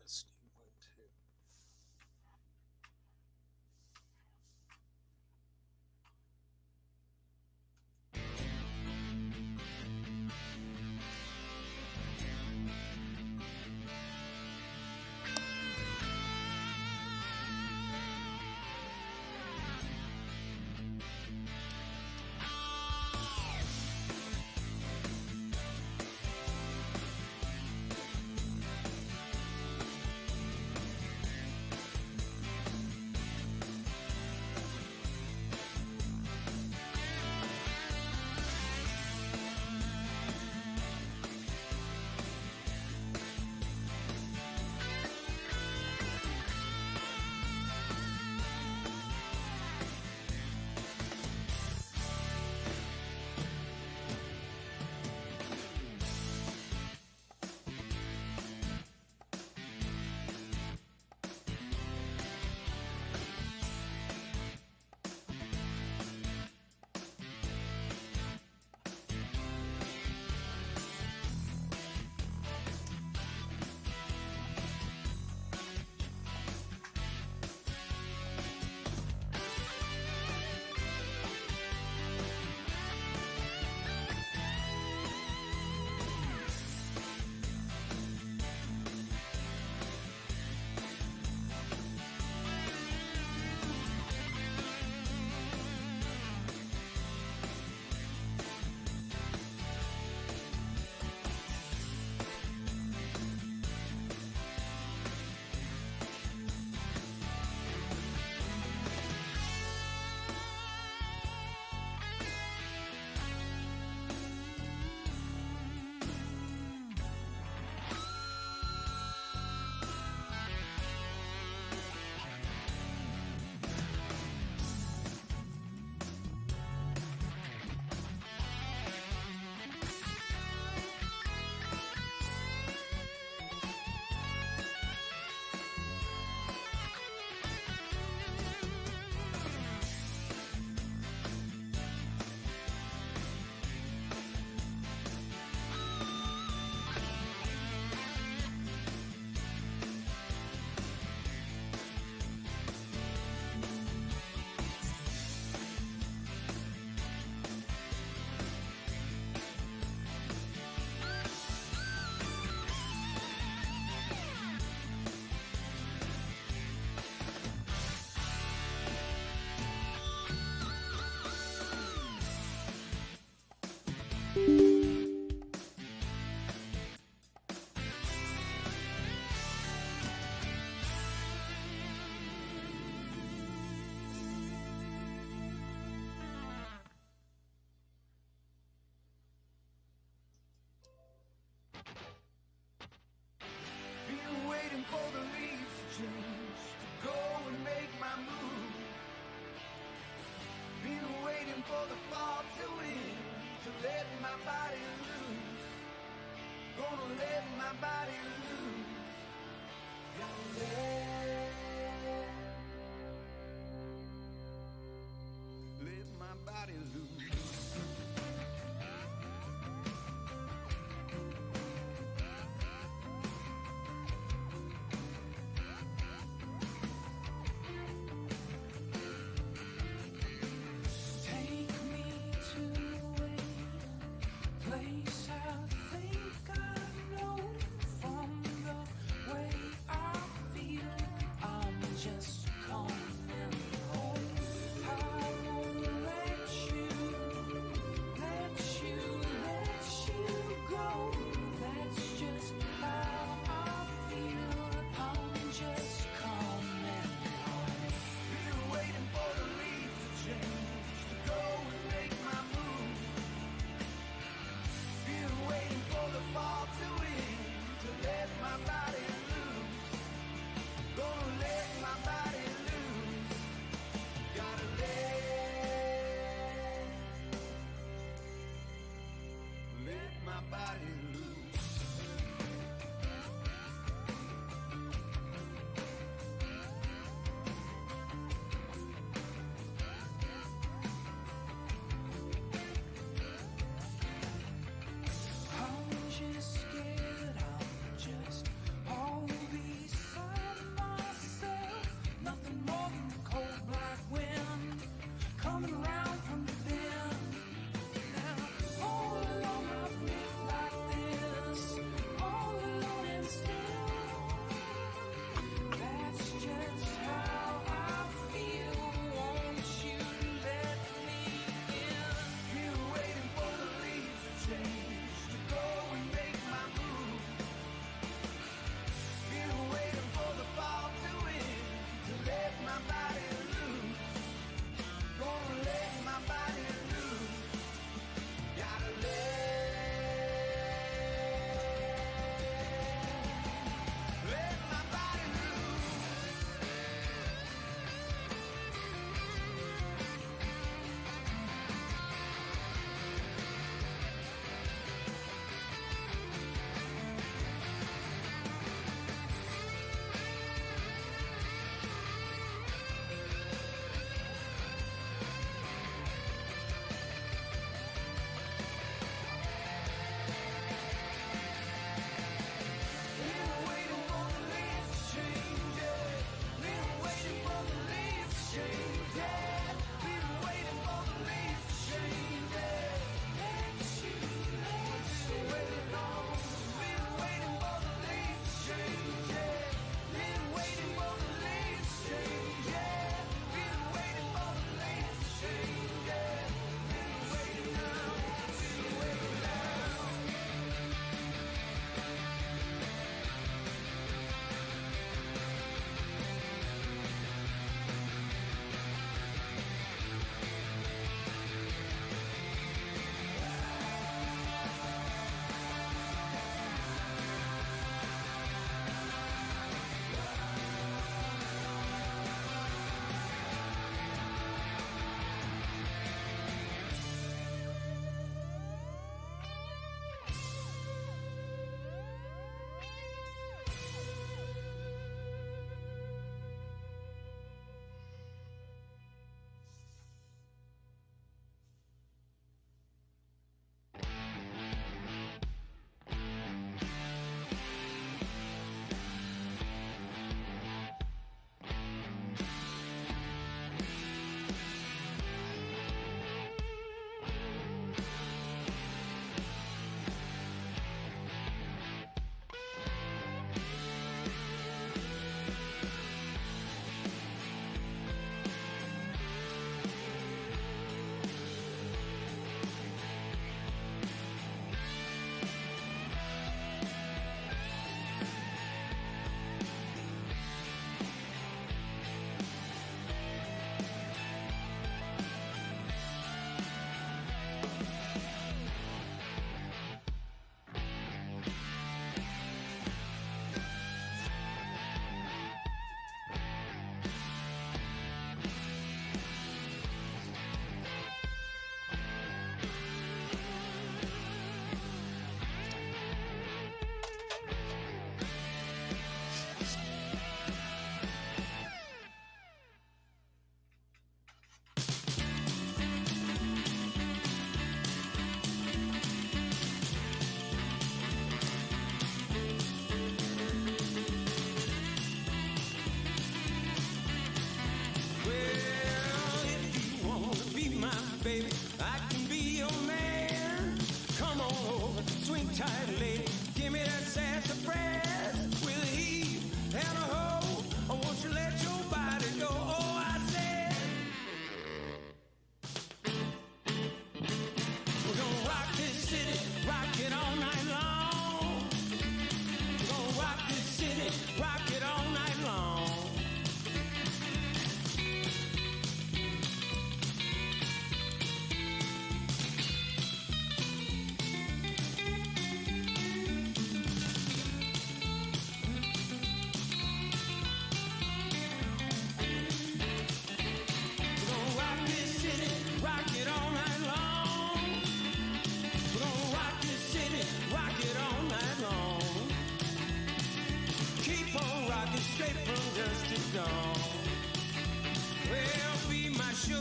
Testing one, two. Been waiting for the leaves to change, to go and make my move. Been waiting for the fall to end, to let my body loose. Gonna let my body loose. Gonna let my body loose. Place I think I know from the way I feel.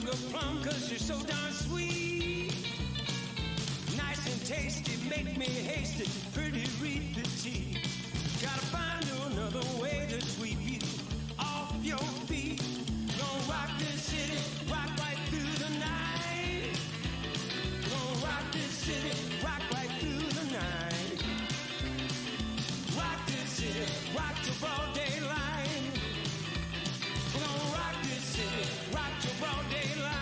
sugar plum, 'cause you're so darn sweet. Nice and tasty, make me hasty, pretty read the tea. Gotta find another way to sweep you off your feet. Gonna rock this city, rock right through the night. Gonna rock this city, rock right through the night. Rock this city, rock till broad daylight. We're gonna rock this city, rock till broad daylight.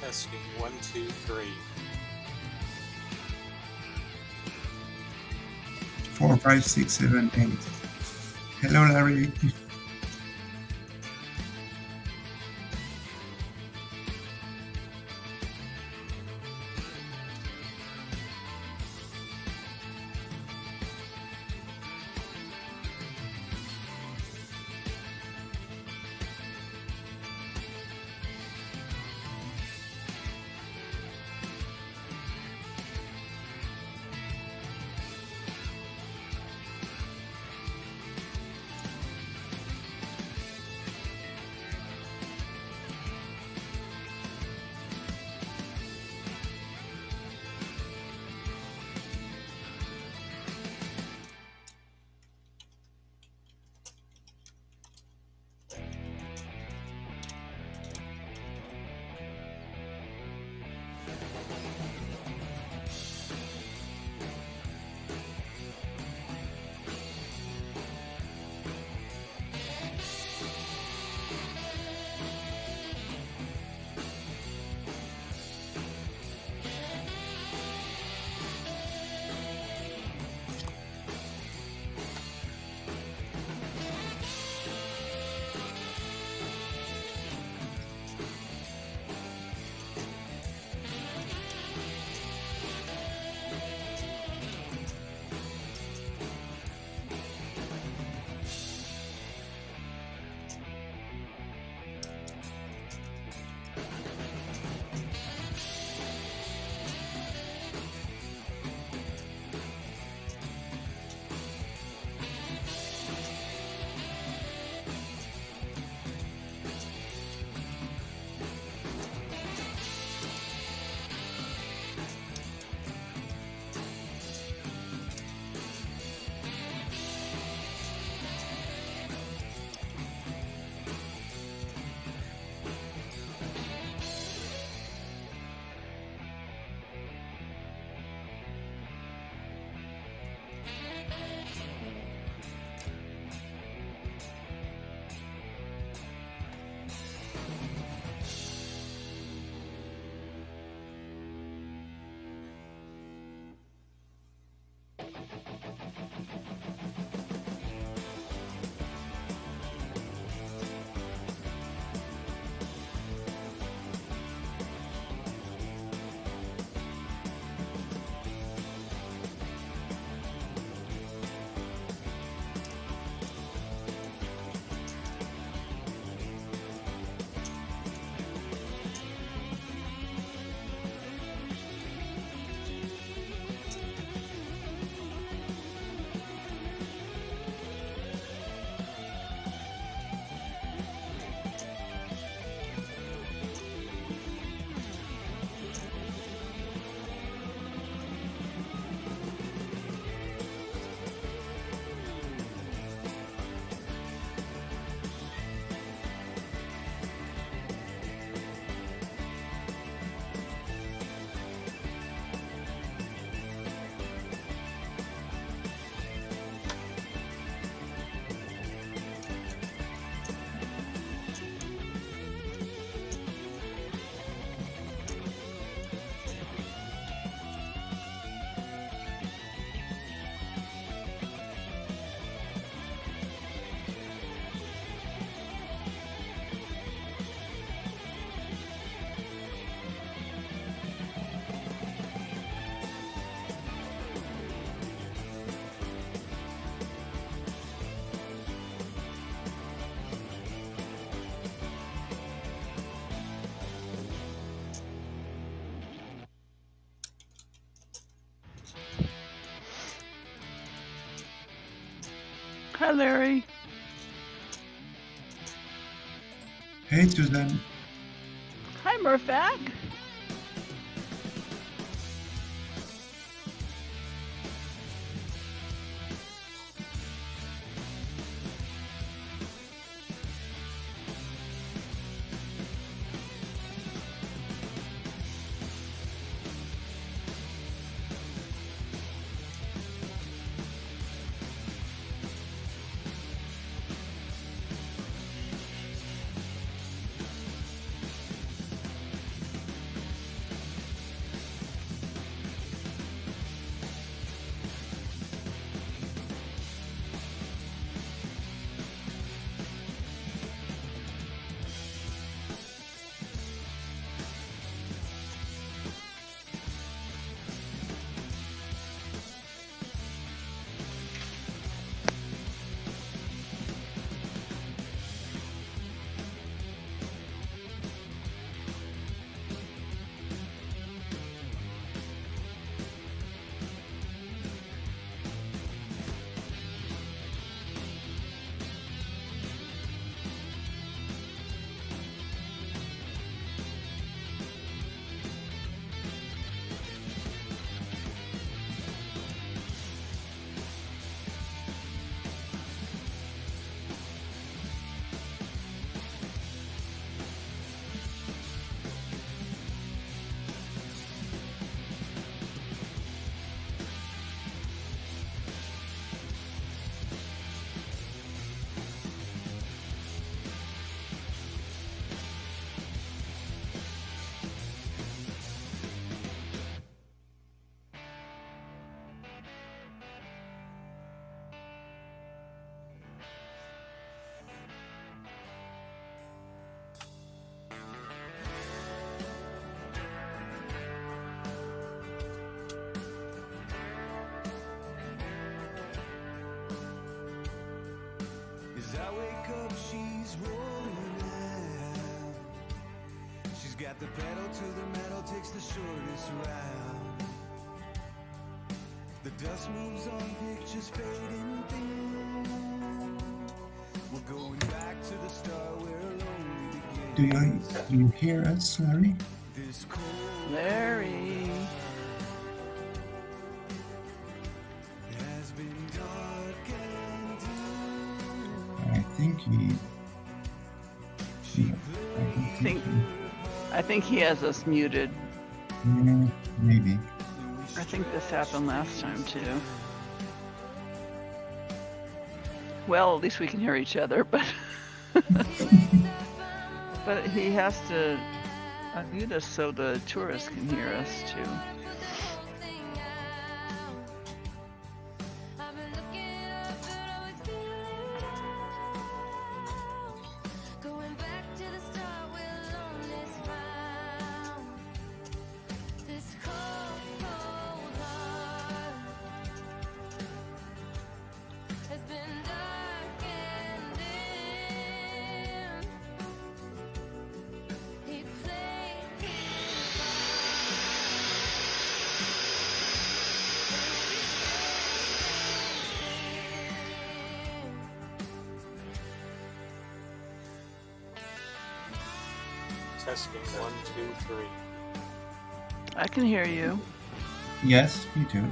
Testing 1, 2, 3. 4, 5, 6, 7, 8. Hello, Larry. Hi, Larry. Hey, Susan. Hi, Murphac. up, she's rolling out. She's got the pedal to the metal, takes the shortest route. The dust moves on, pictures fading dim. We're going back to the start where alone begins. Do you hear us, Larry? This cold Larry. has been dark and dim. I think he. I think he has us muted. Yeah, maybe. I think this happened last time too. Well, at least we can hear each other, but but he has to unmute us so the tourists can hear us too. Testing 1, 2, 3. I can hear you. Yes, me too.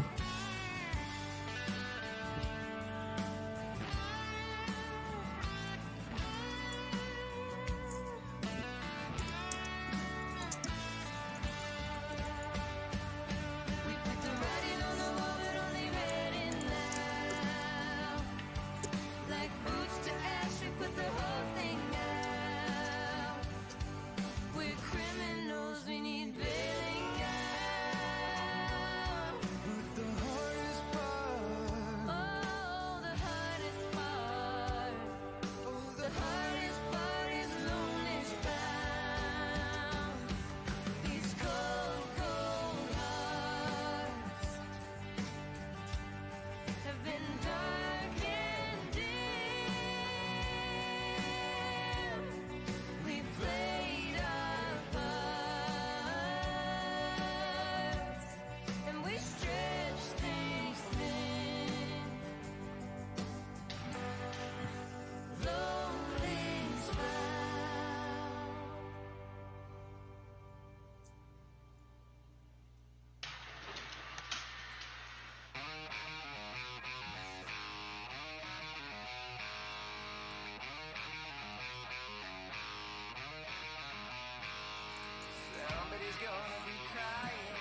Somebody's gonna be crying,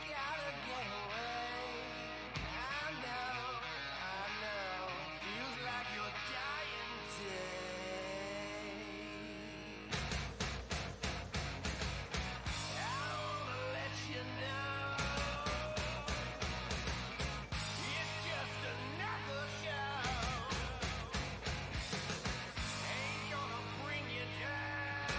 gotta get away. I know, feels like you're dying today. I wanna let you know, it's just another show. Ain't gonna bring you down.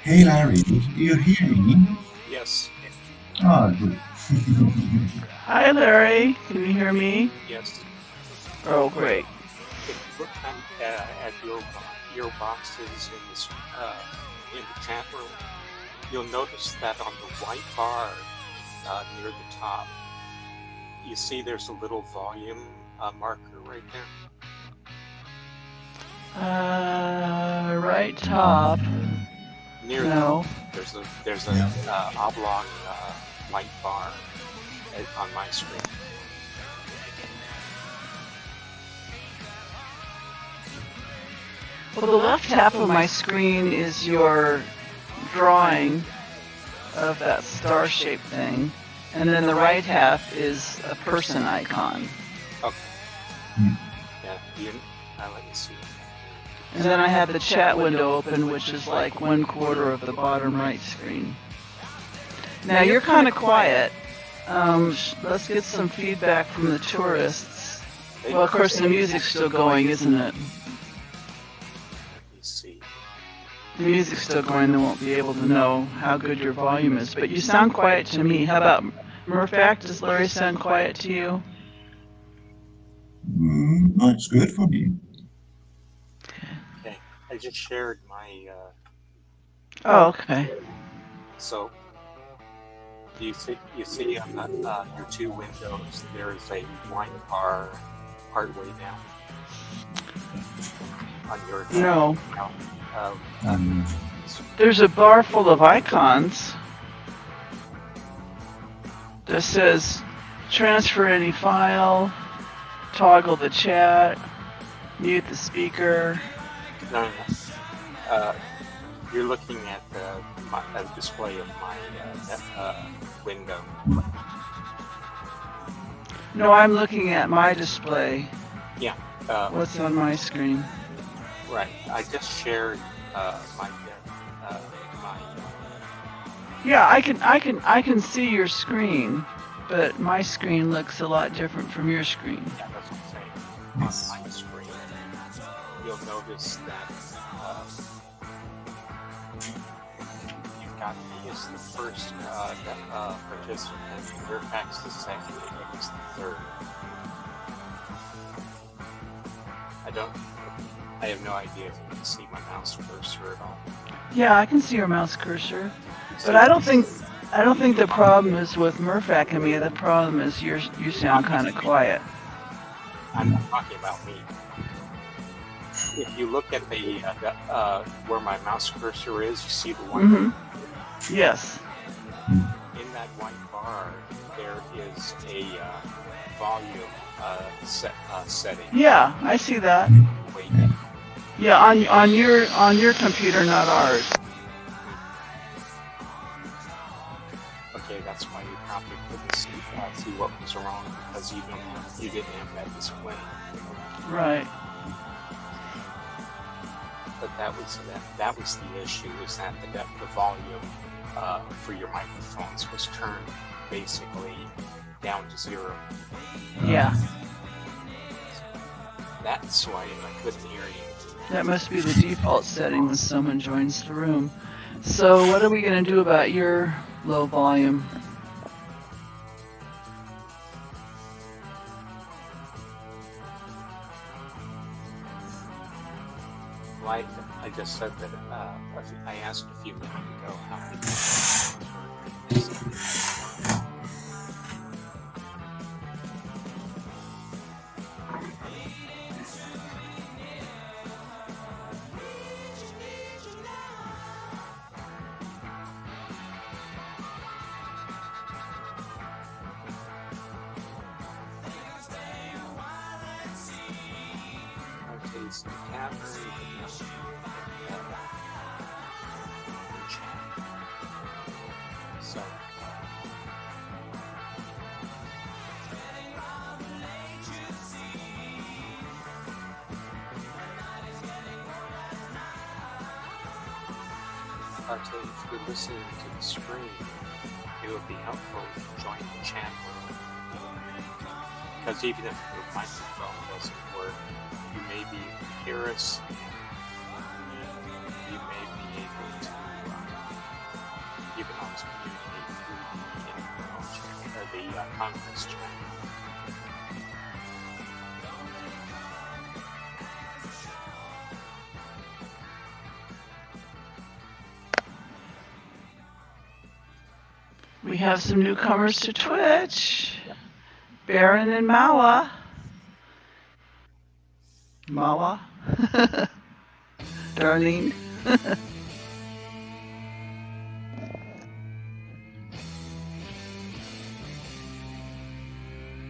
Hey Larry, do you hear me? Yes, Oh, good. Hi, Larry. Can you hear me? yes. Oh, great. If you look at your boxes in the chat room, you'll notice that on the white bar near the top, you see there's a little volume marker right there. Right top. Near No. there's a Yeah. oblong white bar on my screen. Well, the left half of my screen is your drawing of that star-shaped thing, and then the right half is a person icon. Okay. Mm. Yeah, let me see. And then I have the chat window open, which is like 1/4 of the bottom right screen. Now you're kind of quiet. Let's get some feedback from the tourists. Well, of course, the music's still going, isn't it? Let me see. The music's still going, they won't be able to know how good your volume is. But you sound quiet to me. How about Murphac? Does Larry sound quiet to you? No, it's good for me. Okay, I just shared my. Oh, okay. So you see on your two windows there is a white bar partway down on your. No. Uh, There's a bar full of icons that says transfer any file, toggle the chat, mute the speaker. no. You're looking at a display of my window. No, I'm looking at my display. Yeah. What's on my screen? Right. I just shared my. Yeah, I can see your screen, but my screen looks a lot different from your screen. Yeah, that's what I'm saying. Yes. On my screen, you'll notice that you've got me as the first participant, Fairfax the second, and Nick's the third. I have no idea if you can see my mouse cursor at all. Yeah, I can see your mouse cursor, but I don't think the problem is with Murphac and me. The problem is you sound kind of quiet. I'm not talking about me. If you look at the where my mouse cursor is, you see the one. Yes. In that white bar, there is a volume setting. Yeah, I see that. Wait. Yeah, on your computer, not ours. Okay, that's why you probably couldn't see what was wrong, because you didn't have that display. Right. But that was the issue, is that the volume for your microphones was turned basically down to 0. Yeah. That's why I couldn't hear you. That must be the default setting when someone joins the room. So what are we going to do about your low volume? Well, I just said that I asked a few minutes ago how many. Some cameras, so if you're listening to the stream, it would be helpful if you join the chat room, because even if your microphone doesn't work, you may be able to hear us. You may be able to, you can always communicate through the conference chat. We have some newcomers to Twitch. Baron and Mawa. Mawa? Darlene?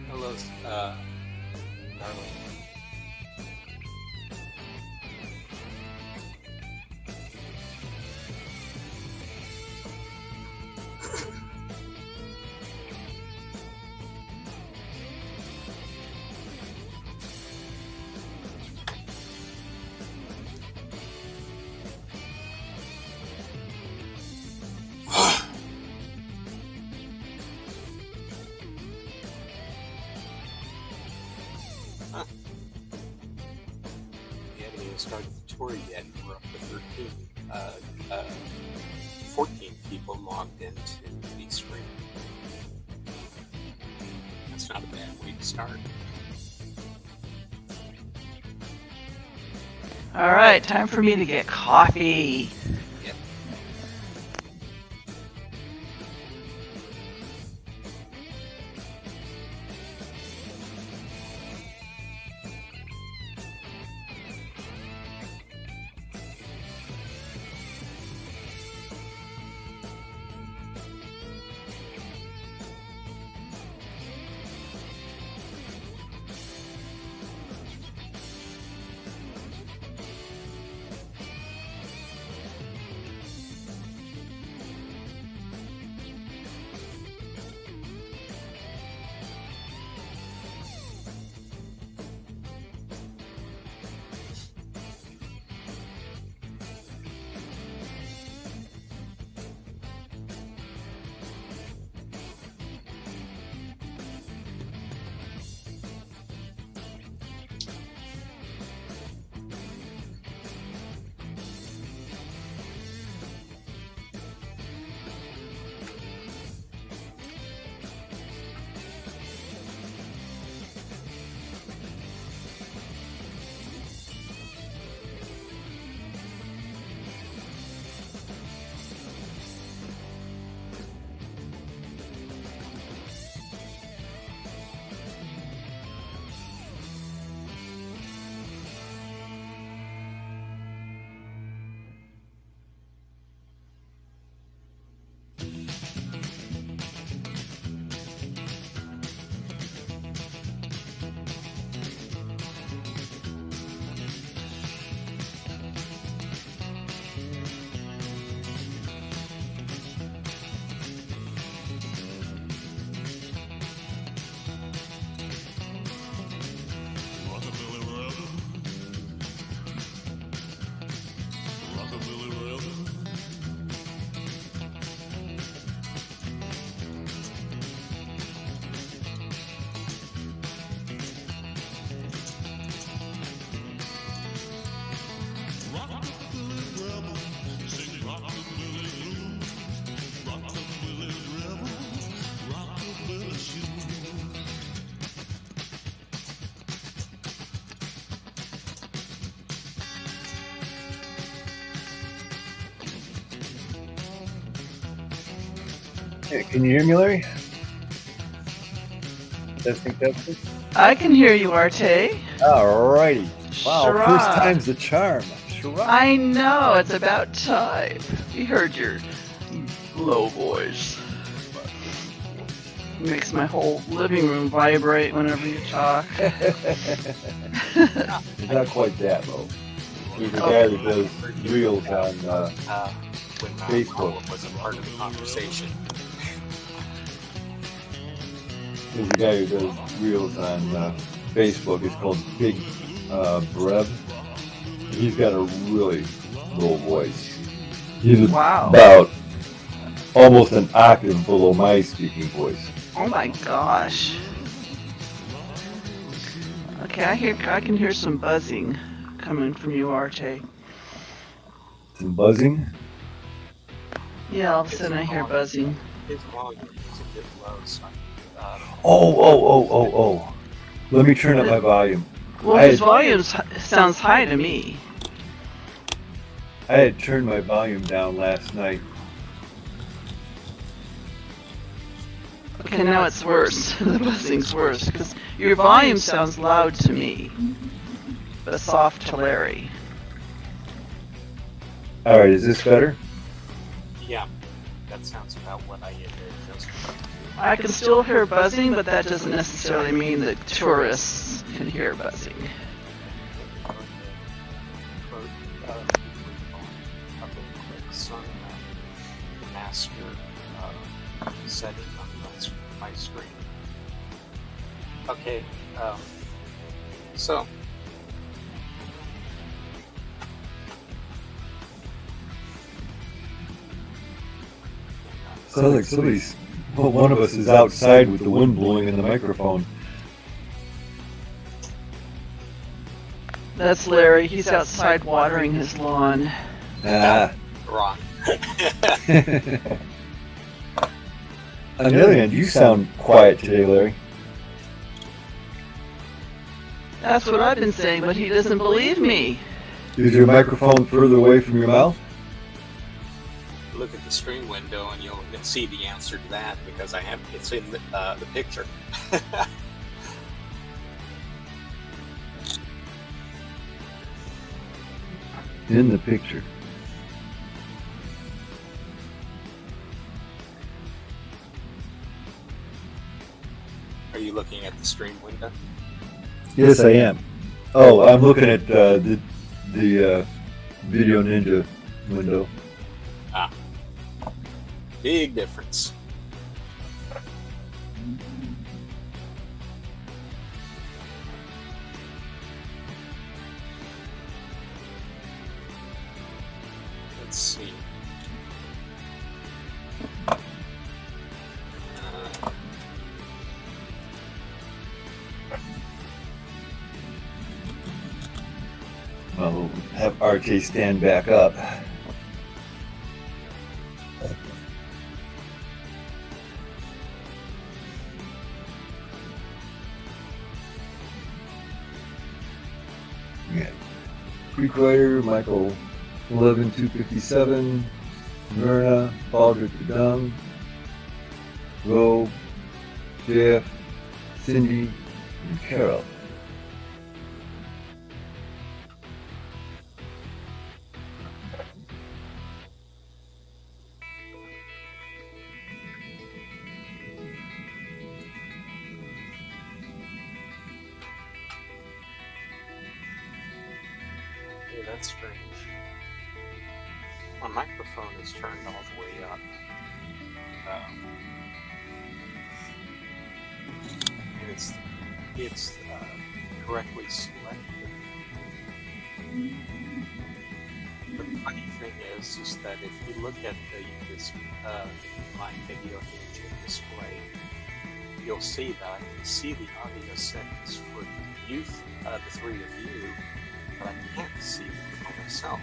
Hello, Darlene. We haven't even started the tour yet. We're up to 14 people logged into the stream. That's not a bad way to start. All right, time for me to get coffee. Yep. Hey, can you hear me, Larry? Testing. I can hear you, Arte. Alrighty. Wow, Sure. first time's the charm. Sure. I know, it's about time. We heard your low voice. Makes my whole living room vibrate whenever you talk. It's not quite that low. There's a guy that does reels on When Facebook. Paula was a part of the conversation. There's a guy who does reels on Facebook. It's called Big Brev. He's got a really low voice. He's Wow. about almost an octave below my speaking voice. Oh my gosh. Okay, I can hear some buzzing coming from you, Arte. Some buzzing. Yeah, all of a sudden I hear buzzing. His volume is a bit low, so Oh. Let me turn up my volume. Well, his volume sounds high to me. I had turned my volume down last night. Okay, now it's worse. The buzzing's worse because your volume sounds loud to me, but soft to Larry. Alright, is this better? yeah, that sounds about what I had just. I can still hear buzzing, but that doesn't necessarily mean that tourists can hear buzzing. Master setting on my screen. Okay, so Sounds like somebody's. Well, one of us is outside with the wind blowing in the microphone. That's Larry. He's outside watering his lawn. Ah. Wrong. On the other hand, you sound quiet today, Larry. That's what I've been saying, but he doesn't believe me. Is your microphone further away from your mouth? Look at the stream window and you'll see the answer to that because it's in the picture. In the picture. Are you looking at the stream window? Yes, I am. Oh, I'm looking at the Video Ninja window. Ah. Big difference. Let's see. Well, we'll have RJ stand back up. Yeah. Creek Rider, Michael 11257, Myrna, Baldrick the Dumb, Roe, Jeff, Cindy, and Carol. Yeah, that's strange. My microphone is turned all the way up. And it's correctly selected. But the funny thing is that if you look at this my video Ninja display, you'll see that I can see the audio settings for the three of you, but I can't see it for myself.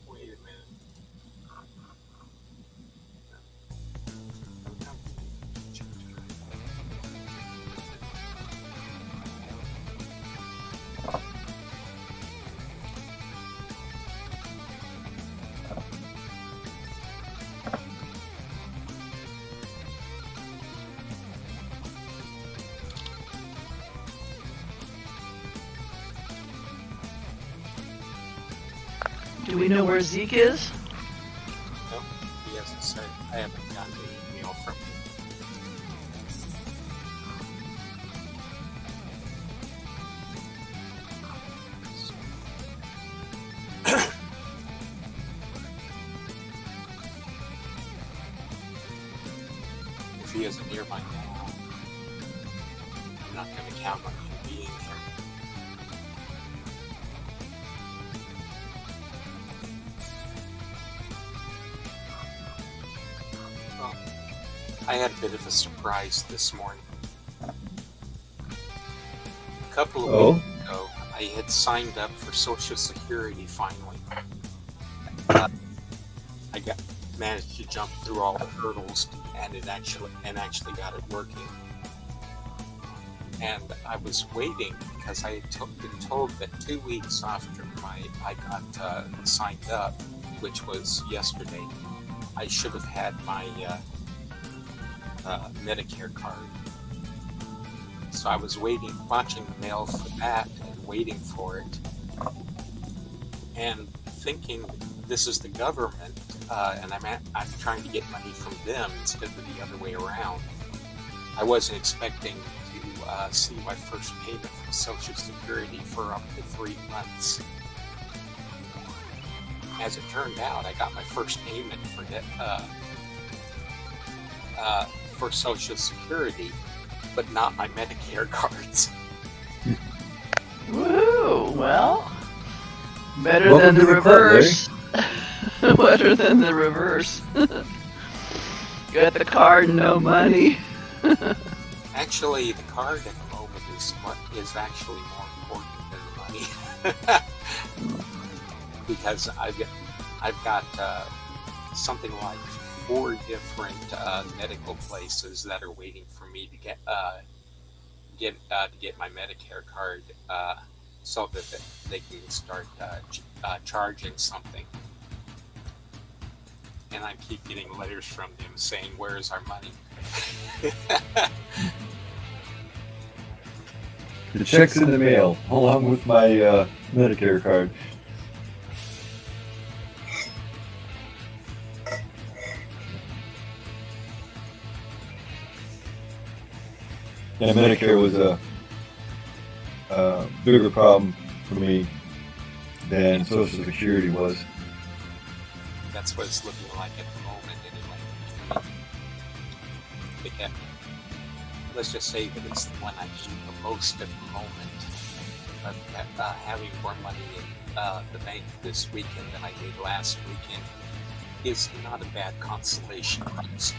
Wait a minute. Do we know where Zeke is? he hasn't said, I haven't gotten an email from him. If he isn't here by now, I'm not going to count on him being here. Well, I had a bit of a surprise this morning. A couple of weeks ago, I had signed up for Social Security finally. I managed to jump through all the hurdles and actually got it working. And I was waiting because I had been told that 2 weeks after I got signed up, which was yesterday, I should have had my Medicare card. So I was watching the mail for that and waiting for it, and thinking this is the government, and I'm trying to get money from them instead of the other way around. I wasn't expecting to see my first payment from Social Security for up to 3 months. As it turned out, I got my first payment for Social Security, but not my Medicare cards. Woo! Well, better than the reverse. Better than the reverse. Got the card, no money. Actually, the card at the moment is actually more important than the money. Because I've got something like 4 different medical places that are waiting for me to get my Medicare card, so that they can start charging something. And I keep getting letters from them saying, "Where is our money?" The check's in the mail, along with my Medicare card. Yeah, Medicare was a bigger problem for me than Social Security was. That's what it's looking like at the moment, anyway. Because, let's just say that it's the one I need the most at the moment. But having more money in the bank this weekend than I did last weekend is not a bad consolation prize.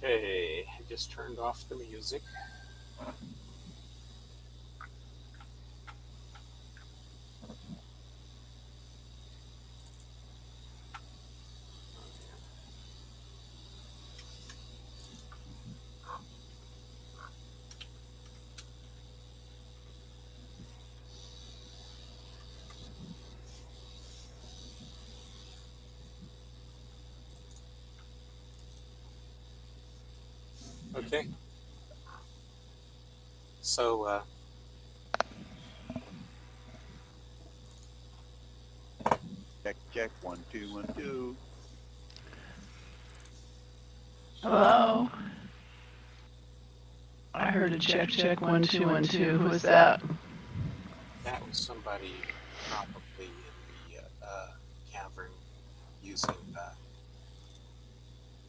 Okay, I just turned off the music. Okay. So, Check, 1 2 1 2. Hello. I heard a check 1 2 1 2. Who was that? that was somebody probably in the cavern using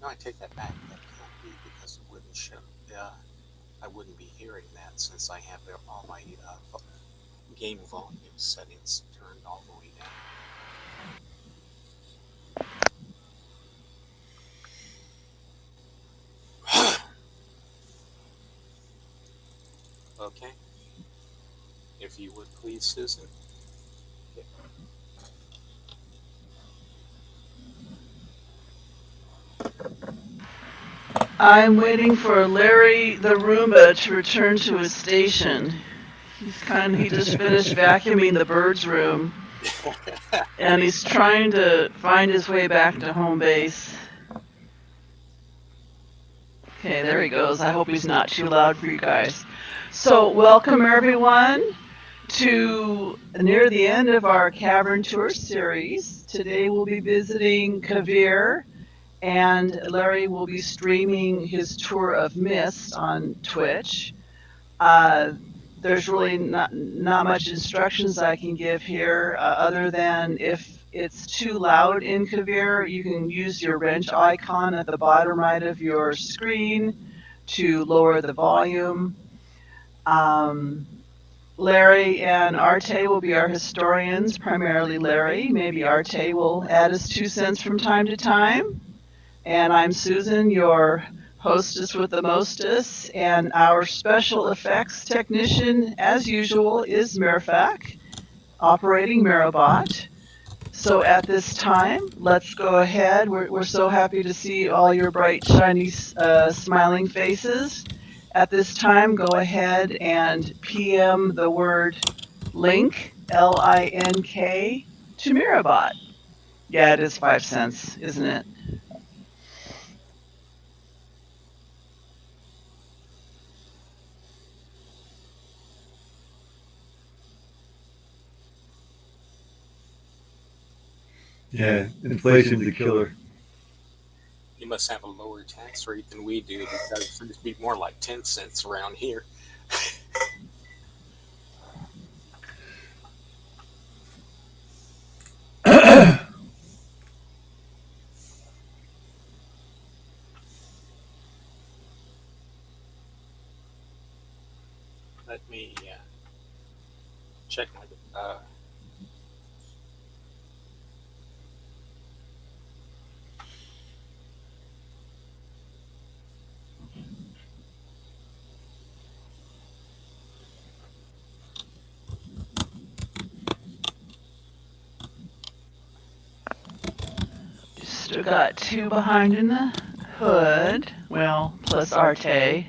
no, I take that back. That can't be, because it wouldn't show. I wouldn't be hearing that since I have all my game volume settings turned all the way down. Okay, if you would please, Susan. I'm waiting for Larry the Roomba to return to his station. He just finished vacuuming the birds' room, and he's trying to find his way back to home base. Okay, there he goes. I hope he's not too loud for you guys. So, welcome everyone to near the end of our cavern tour series. Today we'll be visiting Kavir, and Larry will be streaming his tour of Myst on Twitch. There's really not much instructions I can give here, other than if it's too loud in Kavir, you can use your wrench icon at the bottom right of your screen to lower the volume. Larry and Arte will be our historians, primarily Larry. Maybe Arte will add his 2 cents from time to time. And I'm Susan, your hostess with the mostess, and our special effects technician, as usual, is Mirfak, operating Mirobot. So at this time, let's go ahead. We're so happy to see all your bright, shiny, smiling faces. At this time, go ahead and PM the word link, Link, to Mirobot. Yeah, it is 5 cents, isn't it? Yeah, inflation's a killer. You must have a lower tax rate than we do because it'd be more like 10 cents around here. Let me check my. Still got 2 behind in the hood. Well, plus Arte.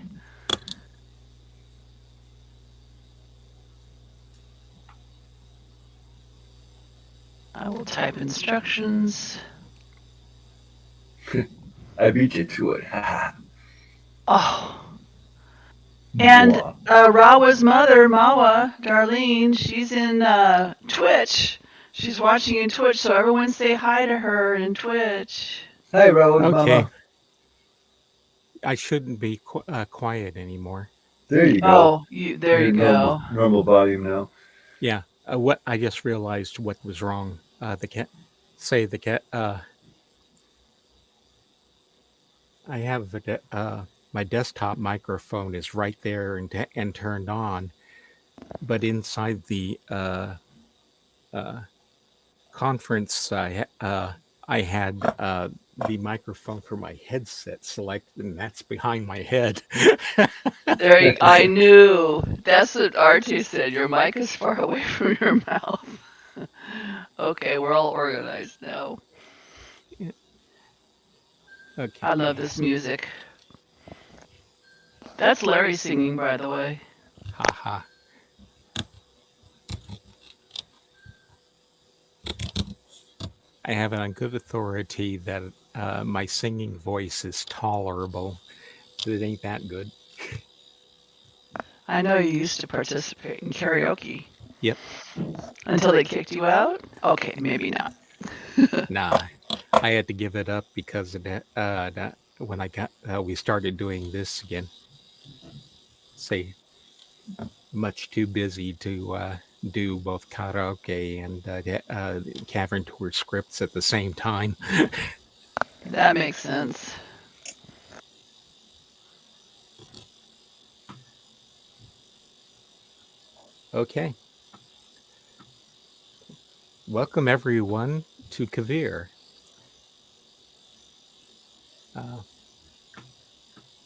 I will type instructions. I beat you to it. Oh. And Rawa's mother, Mawa, Darlene, she's in Twitch. She's watching in Twitch, so everyone say hi to her in Twitch. Hi, Rose, Okay. Mama. I shouldn't be quiet anymore. There you go. Oh, there You're you go. normal volume now. Yeah. What I just realized what was wrong. The cat. Say the cat. I have my desktop microphone is right there and turned on, but inside the conference, I had the microphone for my headset selected, and that's behind my head. I knew. That's what Archie said. Your mic is far away from your mouth. Okay, we're all organized now. Okay. I love this music. That's Larry singing, by the way. Ha ha. I have it on good authority that my singing voice is tolerable, but it ain't that good. I know you used to participate in karaoke. Yep. Until they kicked you out? Okay, maybe not. Nah, I had to give it up because of that when we started doing this again. Say, much too busy to do both karaoke and cavern tour scripts at the same time. That makes sense. Okay. Welcome everyone to Kavir.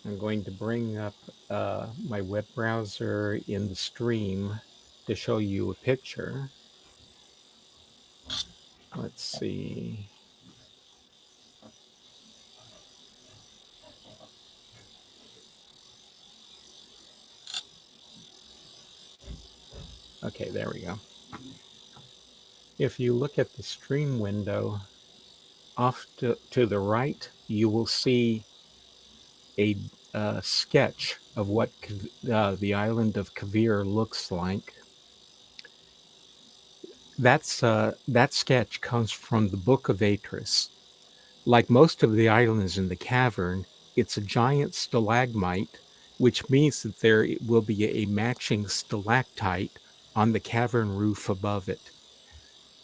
I'm going to bring up my web browser in the stream to show you a picture. Let's see. Okay, there we go. If you look at the stream window, off to the right, you will see a sketch of what the island of Kavir looks like. That sketch comes from the Book of Atris. Like most of the islands in the cavern, it's a giant stalagmite, which means that there will be a matching stalactite on the cavern roof above it.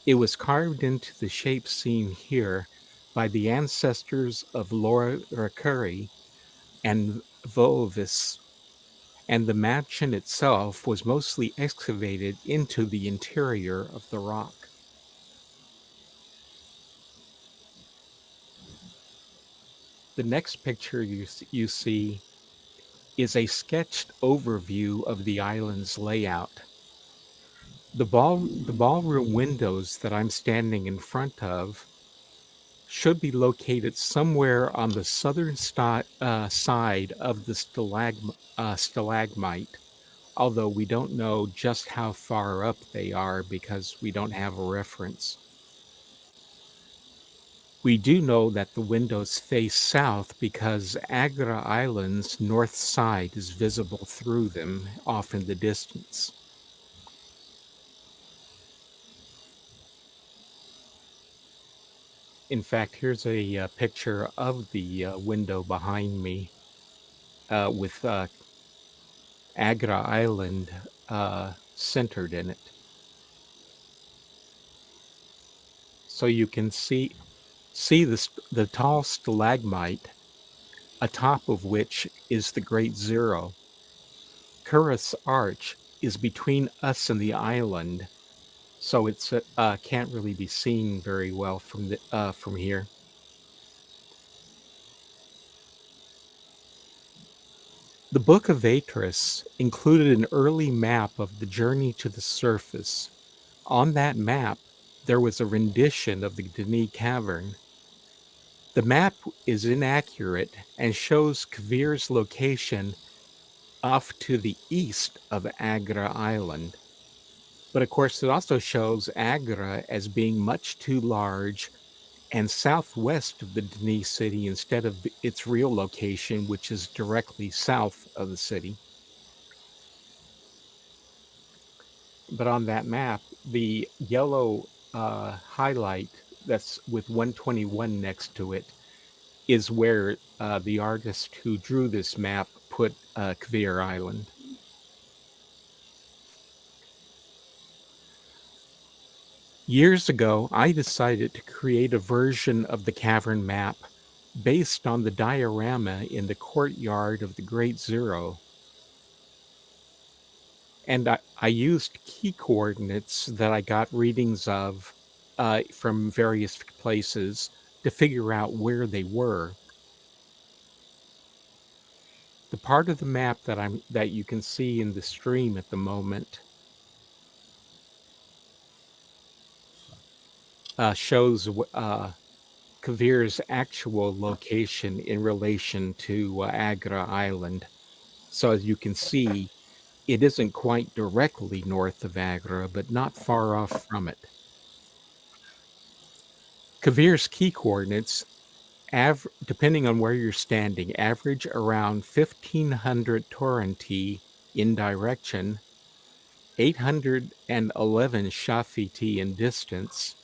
It was carved into the shape seen here by the ancestors of Laura Curry and Vovis, and the mansion itself was mostly excavated into the interior of the rock. The next picture you see is a sketched overview of the island's layout. The ballroom windows that I'm standing in front of should be located somewhere on the southern side of the stalagmite, although we don't know just how far up they are because we don't have a reference. We do know that the windows face south because Agra Island's north side is visible through them off in the distance. In fact, here's a picture of the window behind me with Agra Island centered in it. So you can see the tall stalagmite, atop of which is the Great Zero. Curra's Arch is between us and the island, so it's can't really be seen very well from here. The Book of Atris included an early map of the journey to the surface. On that map, there was a rendition of the Denis Cavern. The map is inaccurate and shows Kvir's location off to the east of Agra Island. But of course, it also shows Agra as being much too large and southwest of the Denis city instead of its real location, which is directly south of the city. But on that map, the yellow highlight that's with 121 next to it is where the artist who drew this map put Kvir Island. Years ago, I decided to create a version of the cavern map based on the diorama in the courtyard of the Great Zero. And I used key coordinates that I got readings of from various places to figure out where they were. The part of the map that you can see in the stream at the moment shows Kavir's actual location in relation to Agra Island. So as you can see, it isn't quite directly north of Agra, but not far off from it. Kavir's key coordinates, depending on where you're standing, average around 1500 Torrenti in direction, 811 Shafiti in distance,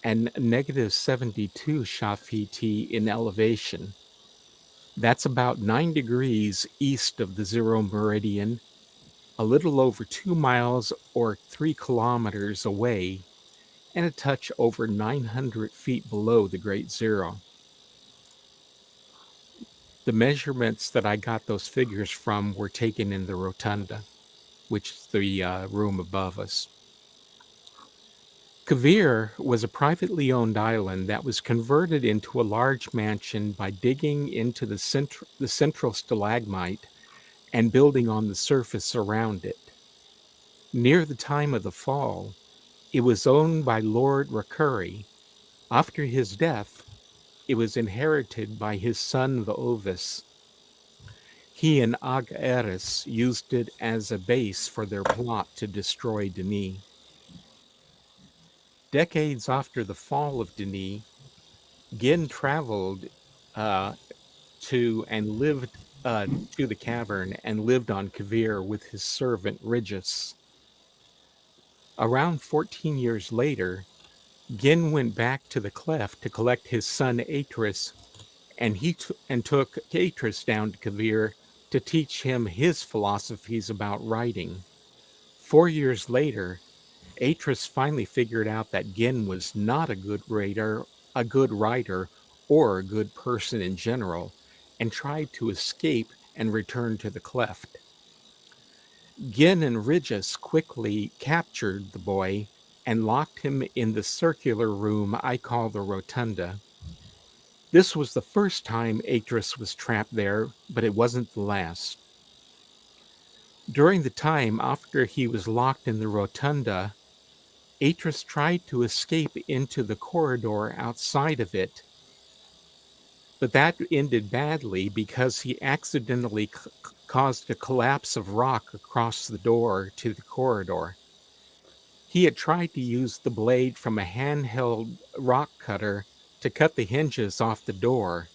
and negative 72 Shafiti in elevation. That's about 9 degrees east of the zero meridian, a little over 2 miles or 3 kilometers away, and a touch over 900 feet below the Great Zero. The measurements that I got those figures from were taken in the rotunda, which is the room above us. Kavir was a privately owned island that was converted into a large mansion by digging into the central stalagmite and building on the surface around it. Near the time of the fall, it was owned by Lord Rakuri. After his death, it was inherited by his son Vovis. He and Ag Eris used it as a base for their plot to destroy Denis. Decades after the fall of Denis, Gin traveled uh, to and lived to the cavern and lived on Kavir with his servant Regis. Around 14 years later, Gin went back to the cleft to collect his son Atris, and took Atris down to Kavir to teach him his philosophies about writing. 4 years later, Atris finally figured out that Gin was not a good writer, or a good person in general, and tried to escape and return to the cleft. Gin and Regis quickly captured the boy and locked him in the circular room I call the Rotunda. This was the first time Atris was trapped there, but it wasn't the last. During the time after he was locked in the Rotunda, Atris tried to escape into the corridor outside of it, but that ended badly because he accidentally caused a collapse of rock across the door to the corridor. He had tried to use the blade from a handheld rock cutter to cut the hinges off the door.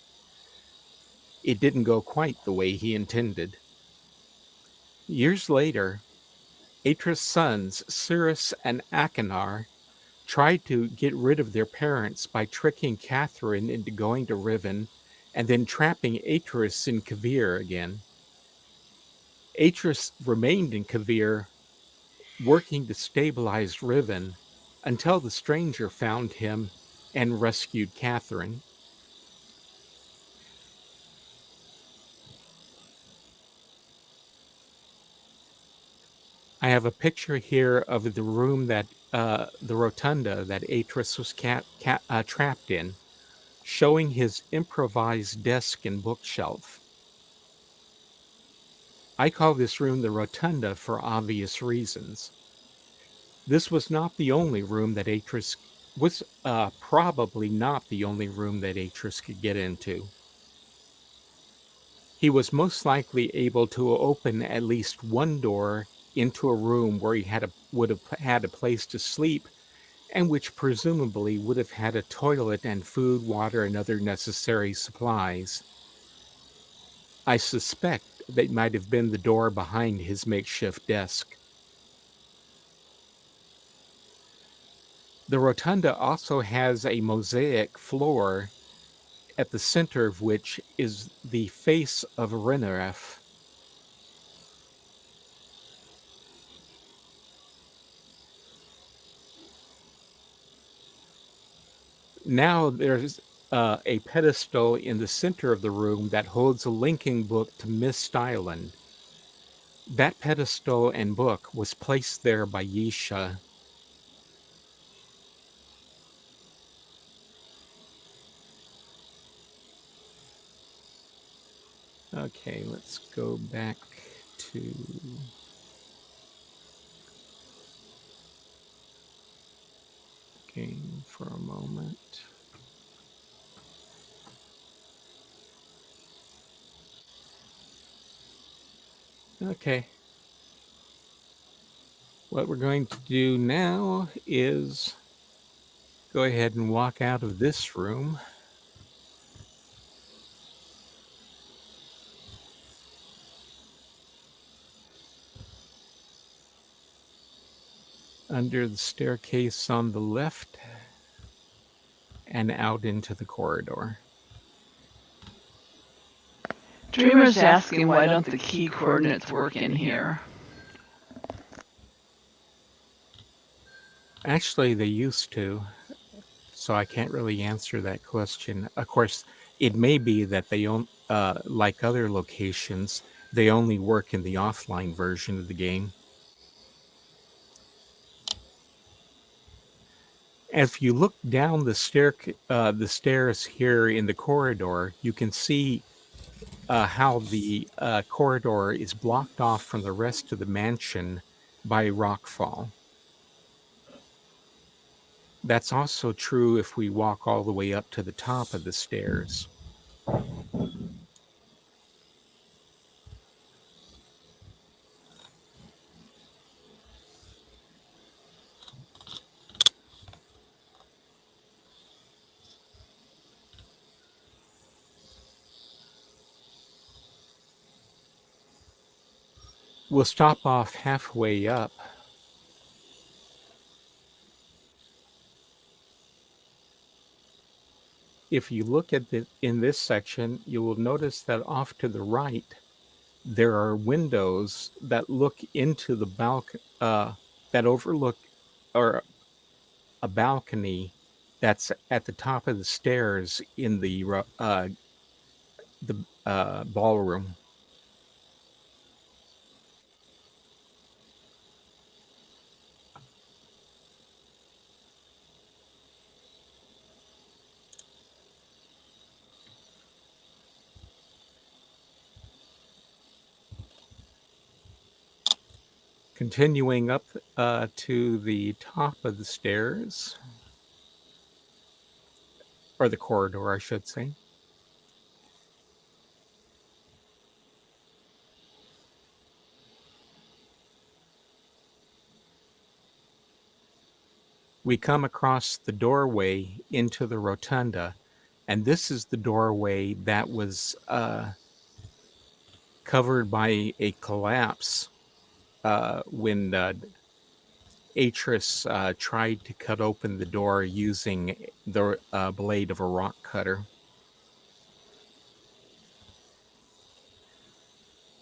It didn't go quite the way he intended. Years later, Atris' sons, Cirrus and Achenar, tried to get rid of their parents by tricking Catherine into going to Riven and then trapping Atris in Kavir again. Atris remained in Kavir, working to stabilize Riven until the stranger found him and rescued Catherine. I have a picture here of the room the rotunda that Atris was trapped in, showing his improvised desk and bookshelf. I call this room the rotunda for obvious reasons. This was not the only room that Atris was probably not the only room that Atris could get into. He was most likely able to open at least one door into a room where he would have had a place to sleep, and which presumably would have had a toilet and food, water, and other necessary supplies. I suspect that might have been the door behind his makeshift desk. The rotunda also has a mosaic floor, at the center of which is the face of Renaref. Now there's a pedestal in the center of the room that holds a linking book to Myst Island. That pedestal and book was placed there by Yisha. Okay, let's go back to the game for a moment. Okay. What we're going to do now is go ahead and walk out of this room. Under the staircase on the left and out into the corridor. Dreamer's asking why don't the key coordinates work in here? Actually, they used to, so I can't really answer that question. Of course, it may be that they don't, like other locations, they only work in the offline version of the game. If you look down the stairs here in the corridor, you can see how the corridor is blocked off from the rest of the mansion by rockfall. That's also true if we walk all the way up to the top of the stairs. We'll stop off halfway up. If you look at in this section, you will notice that off to the right, there are windows that look into the that overlook or a balcony that's at the top of the stairs in the ballroom. Continuing up to the top of the stairs, or the corridor, I should say. We come across the doorway into the rotunda, and this is the doorway that was covered by a collapse when Atris tried to cut open the door using the blade of a rock cutter.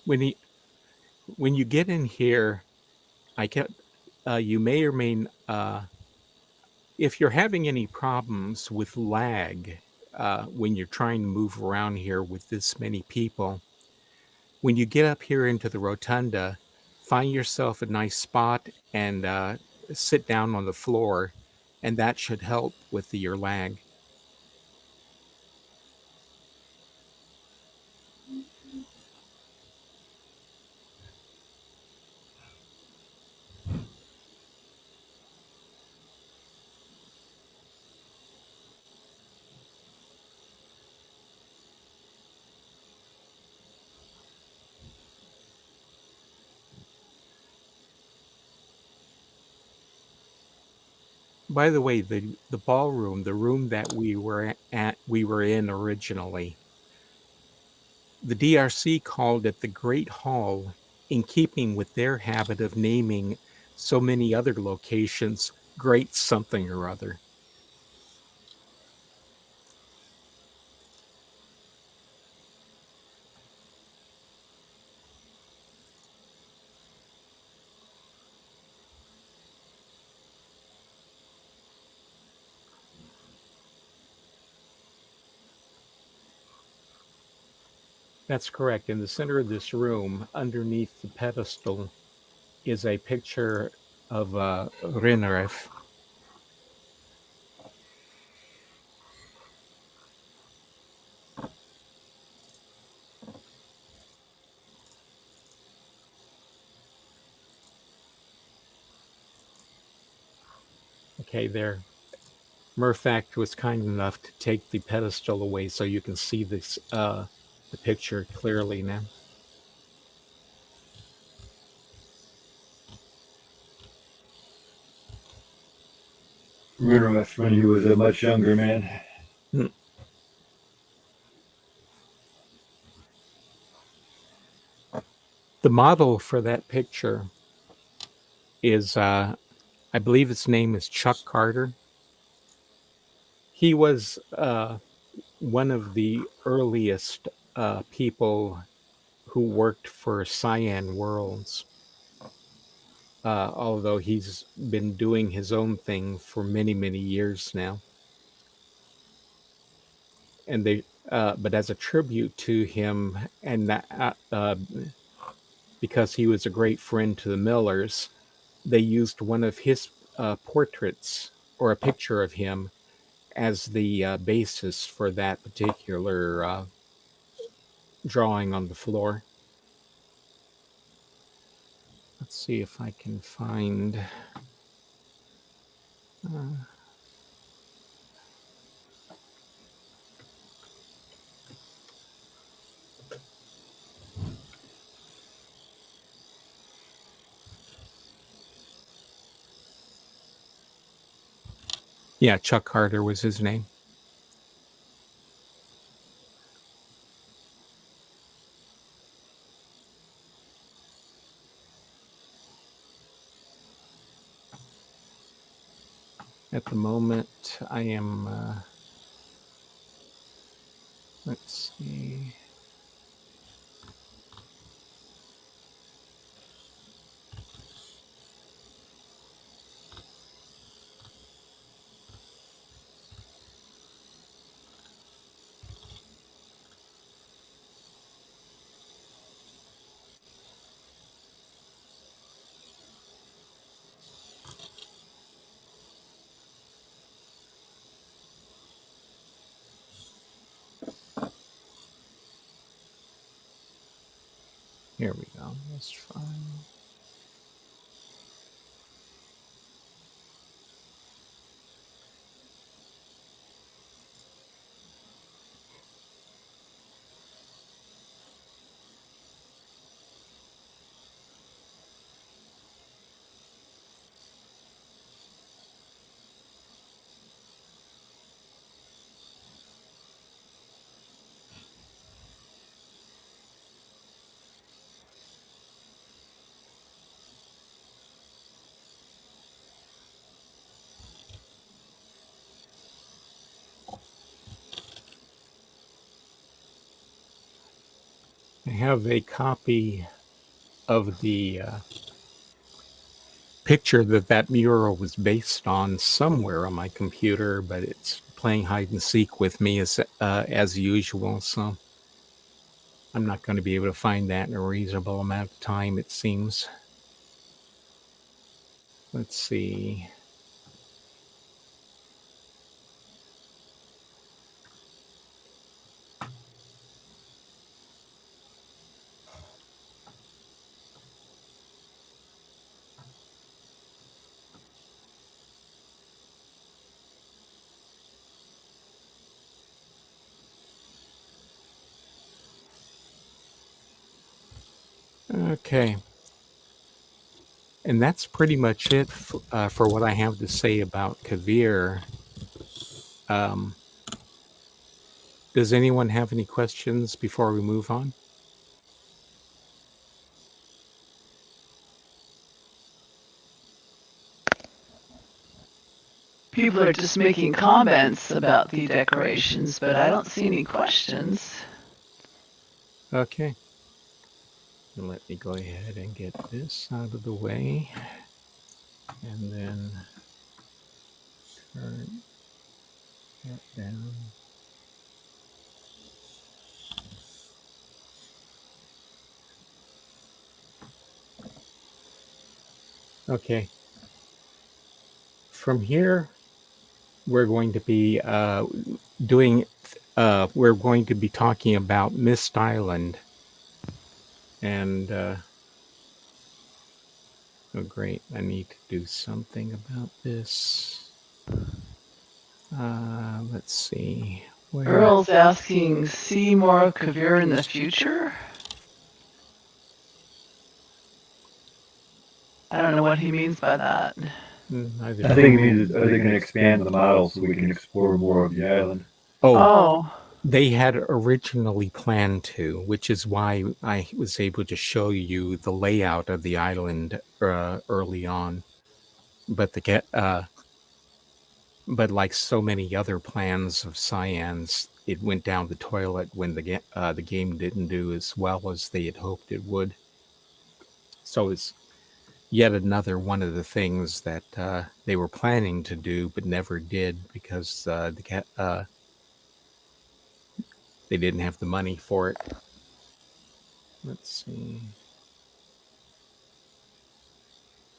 When he, when you get in here, you may or may if you're having any problems with lag when you're trying to move around here with this many people, when you get up here into the rotunda, find yourself a nice spot and sit down on the floor, and that should help with your lag. By the way, the ballroom, the room that we were in originally, the DRC called it the Great Hall, in keeping with their habit of naming so many other locations Great something or other. That's correct. In the center of this room, underneath the pedestal, is a picture of Rinaref. Okay, there. Murfact was kind enough to take the pedestal away so you can see the picture clearly now. Rinaref when he was a much younger man. The model for that picture is, I believe his name is Chuck Carter. He was one of the earliest people who worked for Cyan Worlds, although he's been doing his own thing for many, many years now. And but as a tribute to him, and because he was a great friend to the Millers, they used one of his portraits or a picture of him as the basis for that particular drawing on the floor. Let's see if I can find. Yeah, Chuck Carter was his name. At the moment, I am. Let's see. Here we go. Let's try. I have a copy of the picture that mural was based on somewhere on my computer, but it's playing hide and seek with me as usual. So I'm not going to be able to find that in a reasonable amount of time, it seems. Let's see. Okay. And that's pretty much it for what I have to say about Kavir. Um, does anyone have any questions before we move on? People are just making comments about the decorations, but I don't see any questions. Okay. Let me go ahead and get this out of the way. And then turn that down. Okay. From here, we're going to be we're going to be talking about Myst Island. And, oh, great. I need to do something about this. Let's see. Where? Earl's asking, see more of Kavir in the future? I don't know what he means by that. I think it means are they going to expand the model so we can explore more of the island? Oh. They had originally planned to, which is why I was able to show you the layout of the island early on. But but like so many other plans of Cyan's, it went down the toilet when the game didn't do as well as they had hoped it would. So it's yet another one of the things that they were planning to do but never did because they didn't have the money for it. Let's see.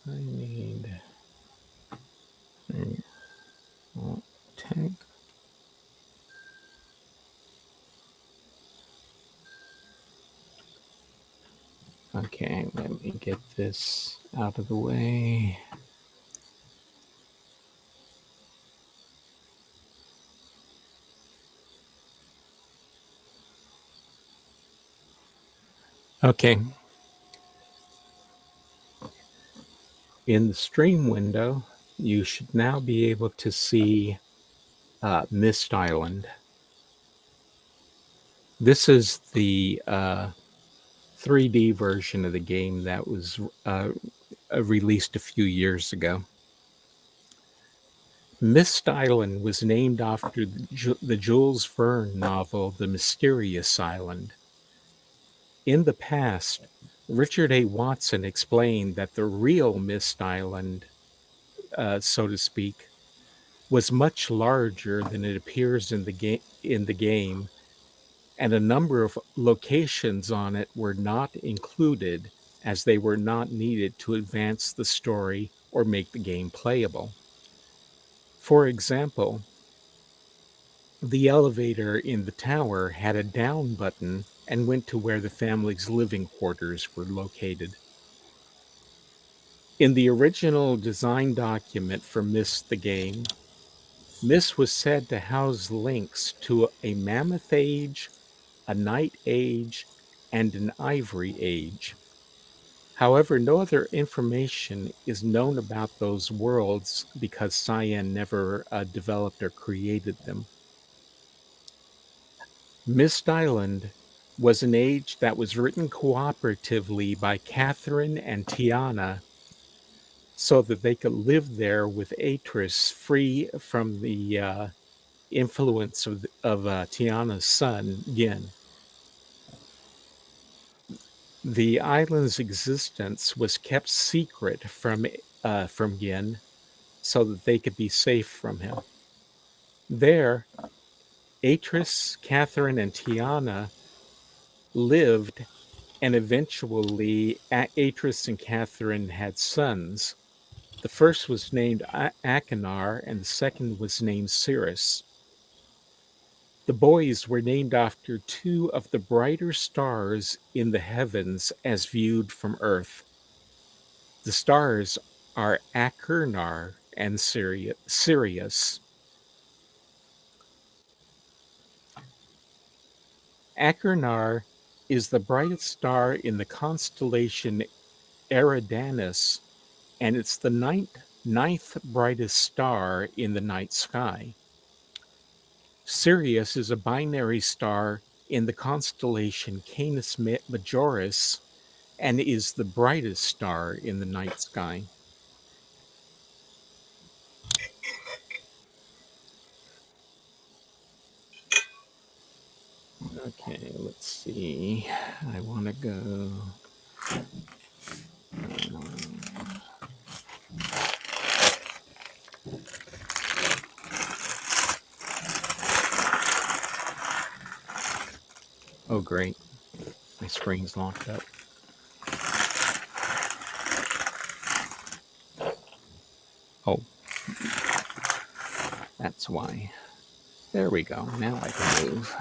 I need. Okay. Okay, let me get this out of the way. Okay. In the stream window, you should now be able to see Myst Island. This is the 3D version of the game that was released a few years ago. Myst Island was named after the Jules Verne novel The Mysterious Island. In the past, Richard A. Watson explained that the real Myst Island, so to speak, was much larger than it appears in the game, and a number of locations on it were not included as they were not needed to advance the story or make the game playable. For example, the elevator in the tower had a down button and went to where the family's living quarters were located. In the original design document for Myst the game, Myst was said to house links to a Mammoth Age, a Night Age, and an Ivory Age. However, no other information is known about those worlds because Cyan never developed or created them. Myst Island was an age that was written cooperatively by Catherine and Tiana so that they could live there with Atris free from the influence of Tiana's son, Gin. The island's existence was kept secret from Gin so that they could be safe from him. There, Atris, Catherine, and Tiana lived, and eventually Atris and Catherine had sons. The first was named Akinar, and the second was named Cirrus. The boys were named after two of the brighter stars in the heavens as viewed from Earth. The stars are Achernar and Sirius. Achernar is the brightest star in the constellation Eridanus, and it's the ninth brightest star in the night sky. Sirius is a binary star in the constellation Canis Majoris and is the brightest star in the night sky. Okay, let's see. I want to go. Oh, great. My screen's locked up. Oh, that's why. There we go. Now I can move.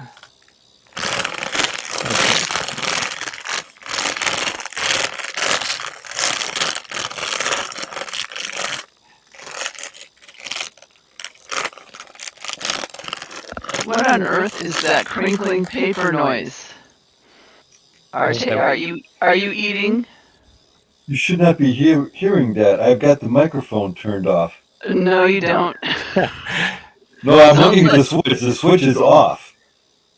Okay. What on earth is that crinkling paper noise? RJ, are you eating? You should not be hearing that. I've got the microphone turned off. No, you don't. No, I'm looking at the switch. The switch is off.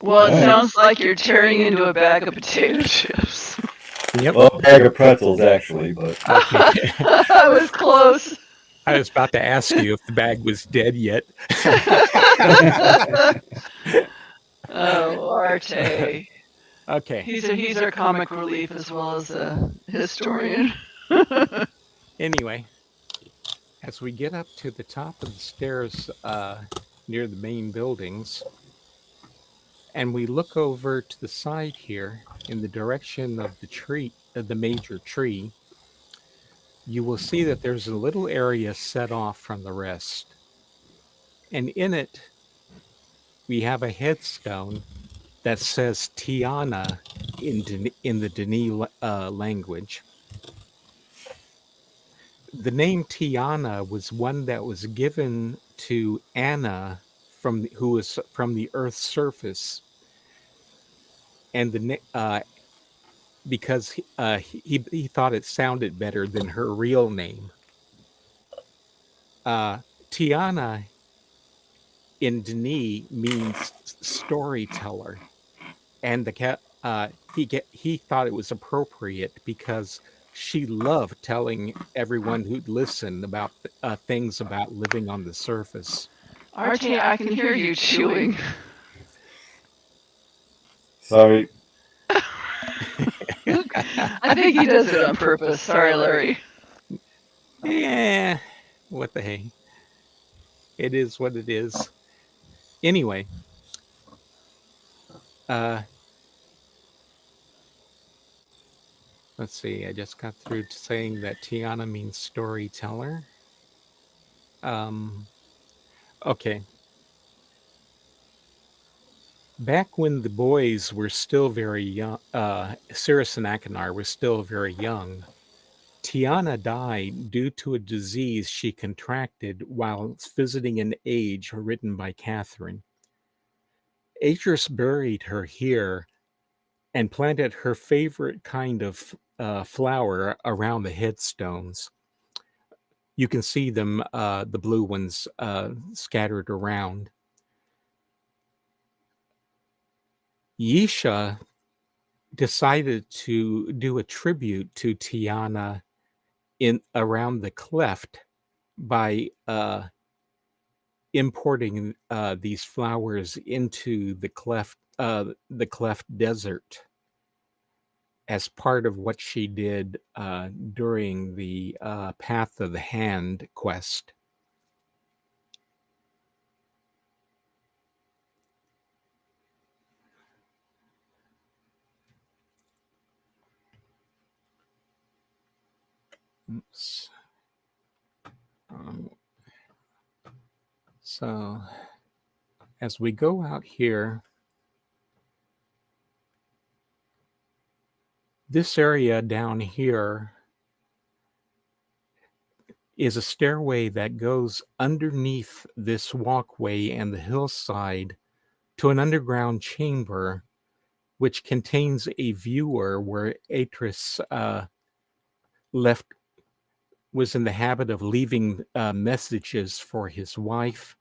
Well, it Right. sounds like you're tearing into a bag of potato chips. Yep. Well, a bag of pretzels, actually, but Okay. I was close. I was about to ask you if the bag was dead yet. Oh, Arte. Okay. He's our comic relief as well as a historian. Anyway, as we get up to the top of the stairs near the main buildings, and we look over to the side here in the direction of the major tree, you will see that there's a little area set off from the rest. And in it, we have a headstone that says Tiana in the Dene language. The name Tiana was one that was given to Anna who was from the Earth's surface, and because he thought it sounded better than her real name. Tiana in Dene means storyteller, and he thought it was appropriate because she loved telling everyone who'd listen about things about living on the surface. RT, I can hear you chewing. Sorry. I think he does it on purpose. Sorry, Larry. Yeah, what the hey? It is what it is. Anyway, uh, let's see. I just got through to saying that Tiana means storyteller. Um, okay. Back when the boys were still very young, Cirrus and Achenar were still very young, Tiana died due to a disease she contracted while visiting an age written by Catherine. Atris buried her here and planted her favorite kind of flower around the headstones. You can see them, the blue ones, scattered around. Yisha decided to do a tribute to Tiana in around the cleft by importing these flowers into the cleft desert as part of what she did during the Path of the Hand quest. Oops. So as we go out here, this area down here is a stairway that goes underneath this walkway and the hillside to an underground chamber which contains a viewer where Atris left was in the habit of leaving messages for his wife,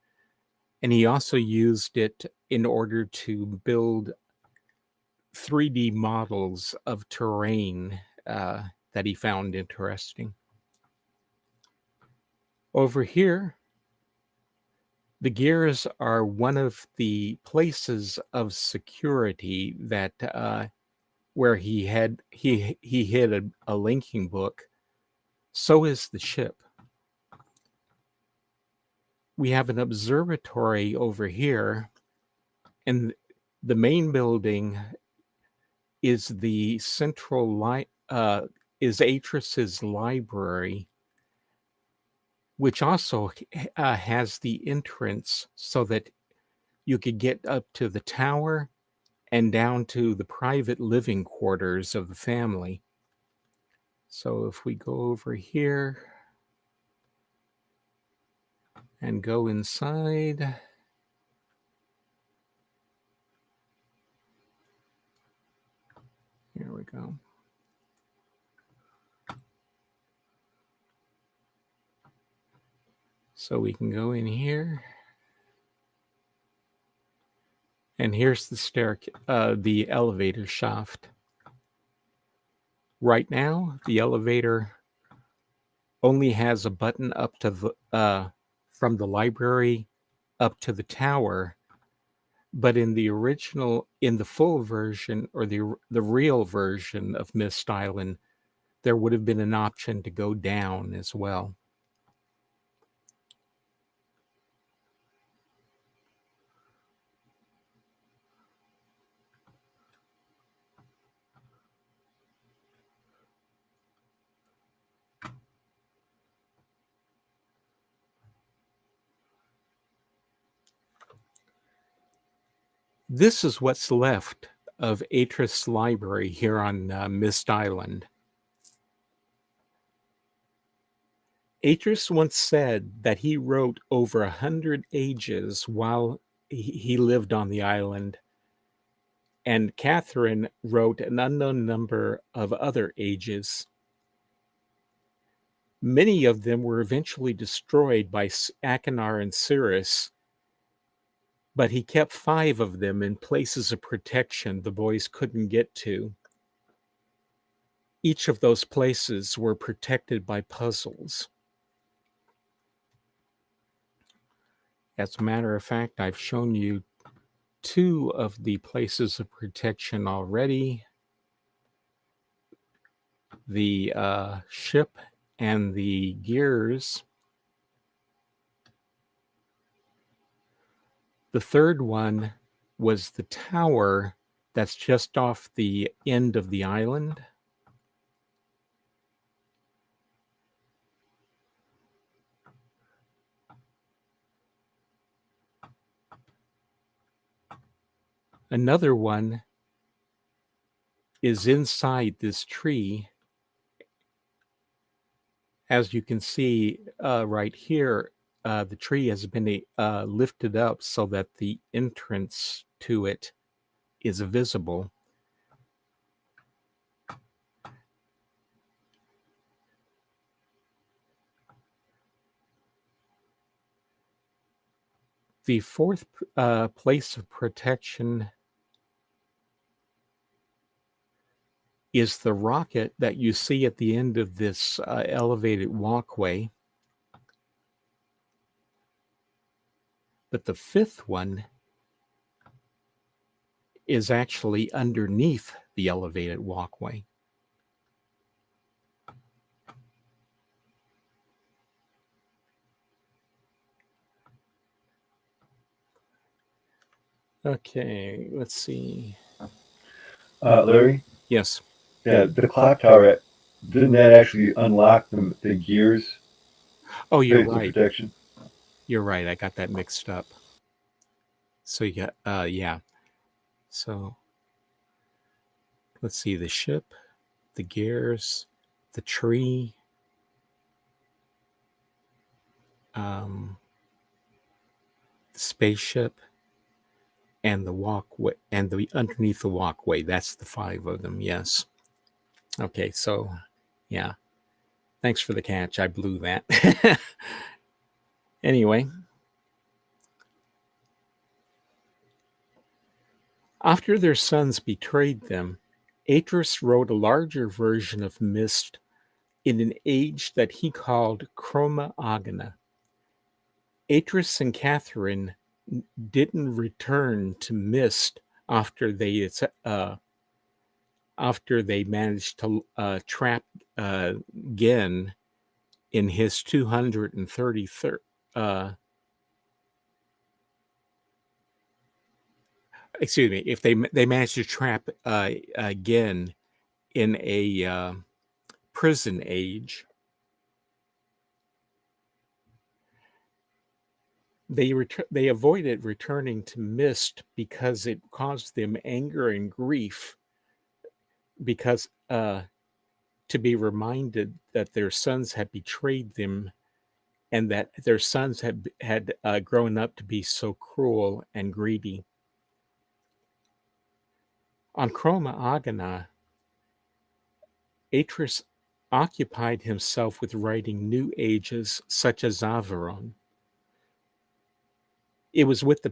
and he also used it in order to build 3D models of terrain that he found interesting. Over here, the gears are one of the places of security that where he hid a linking book. So is the ship. We have an observatory over here, and the main building is the is Atris's library, which also has the entrance so that you could get up to the tower and down to the private living quarters of the family. So if we go over here and go inside, here we go. So we can go in here, and here's the elevator shaft. Right now, the elevator only has a button up to the from the library up to the tower, but in the full version or the real version of Myst Island, there would have been an option to go down as well. This is what's left of Atris Library here on Myst Island. Atris once said that he wrote over 100 ages while he lived on the island, and Catherine wrote an unknown number of other ages. Many of them were eventually destroyed by Achenar and Cirrus, but he kept 5 of them in places of protection the boys couldn't get to. Each of those places were protected by puzzles. As a matter of fact, I've shown you 2 of the places of protection already. The ship and the gears. The third one was the tower that's just off the end of the island. Another one is inside this tree. As you can see right here, the tree has been lifted up so that the entrance to it is visible. The fourth place of protection is the rocket that you see at the end of this elevated walkway. But the fifth one is actually underneath the elevated walkway. Okay, let's see. Larry? Yes. Yeah, the clock tower, didn't that actually unlock the gears? Oh, you're Phase of right. protection? You're right. I got that mixed up. So you got, yeah. So let's see, the ship, the gears, the tree, the spaceship, and the walkway, and the underneath the walkway. That's the 5 of them. Yes. Okay. So, yeah. Thanks for the catch. I blew that. Anyway. After their sons betrayed them, Atris wrote a larger version of Myst in an age that he called Chroma Agena. Atris and Catherine didn't return to Myst after they managed to trap Gen in his 233rd. Excuse me. If they managed to trap Gen in a prison age, they avoided returning to Myst because it caused them anger and grief, because to be reminded that their sons had betrayed them and that their sons had grown up to be so cruel and greedy. On Chroma Agena, Atris occupied himself with writing new ages such as Averron. It was with the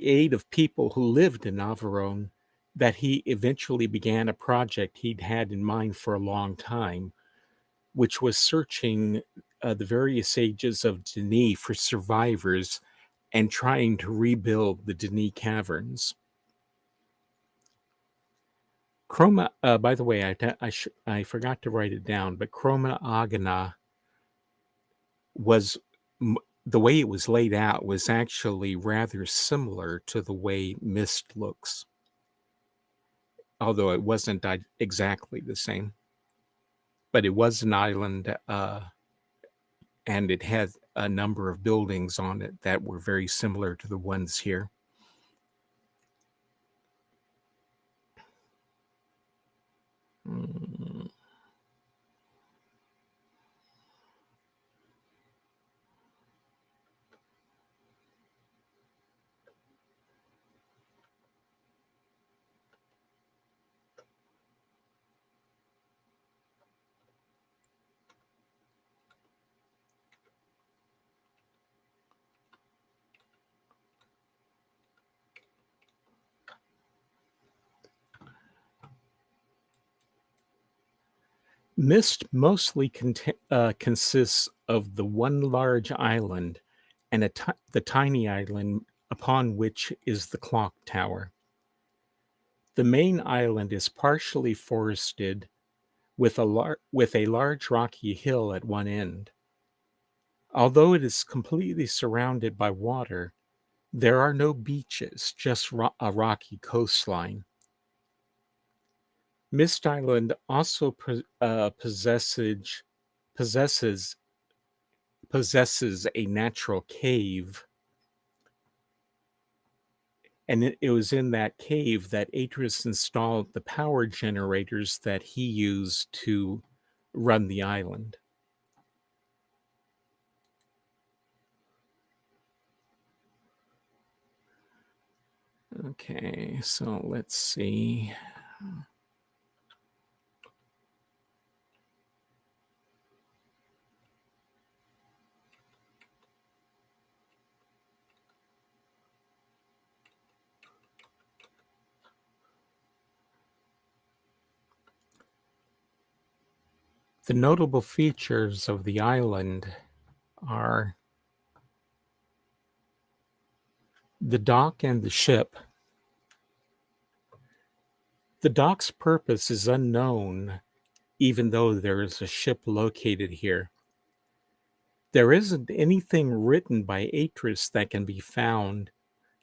aid of people who lived in Averron, that he eventually began a project he'd had in mind for a long time, which was searching the various ages of Denis for survivors and trying to rebuild the Denis caverns. Chroma, by the way, I forgot to write it down, but Chroma Agena was, the way it was laid out was actually rather similar to the way Myst looks, although it wasn't exactly the same. But it was an island, and it had a number of buildings on it that were very similar to the ones here. Hmm. Myst mostly consists of the one large island and the tiny island upon which is the clock tower. The main island is partially forested with a large rocky hill at one end. Although it is completely surrounded by water, there are no beaches, just a rocky coastline. Myst Island also possesses possesses a natural cave, and it was in that cave that Atreus installed the power generators that he used to run the island. Okay, so let's see. The notable features of the island are the dock and the ship. The dock's purpose is unknown, even though there is a ship located here. There isn't anything written by Atreus that can be found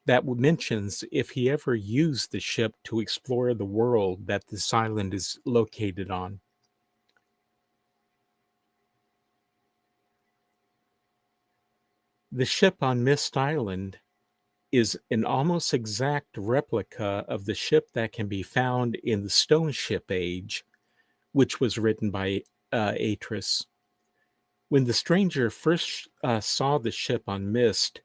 that mentions if he ever used the ship to explore the world that this island is located on. The ship on Myst Island is an almost exact replica of the ship that can be found in the Stone Ship Age, which was written by Atreus. When the stranger first saw the ship on Myst,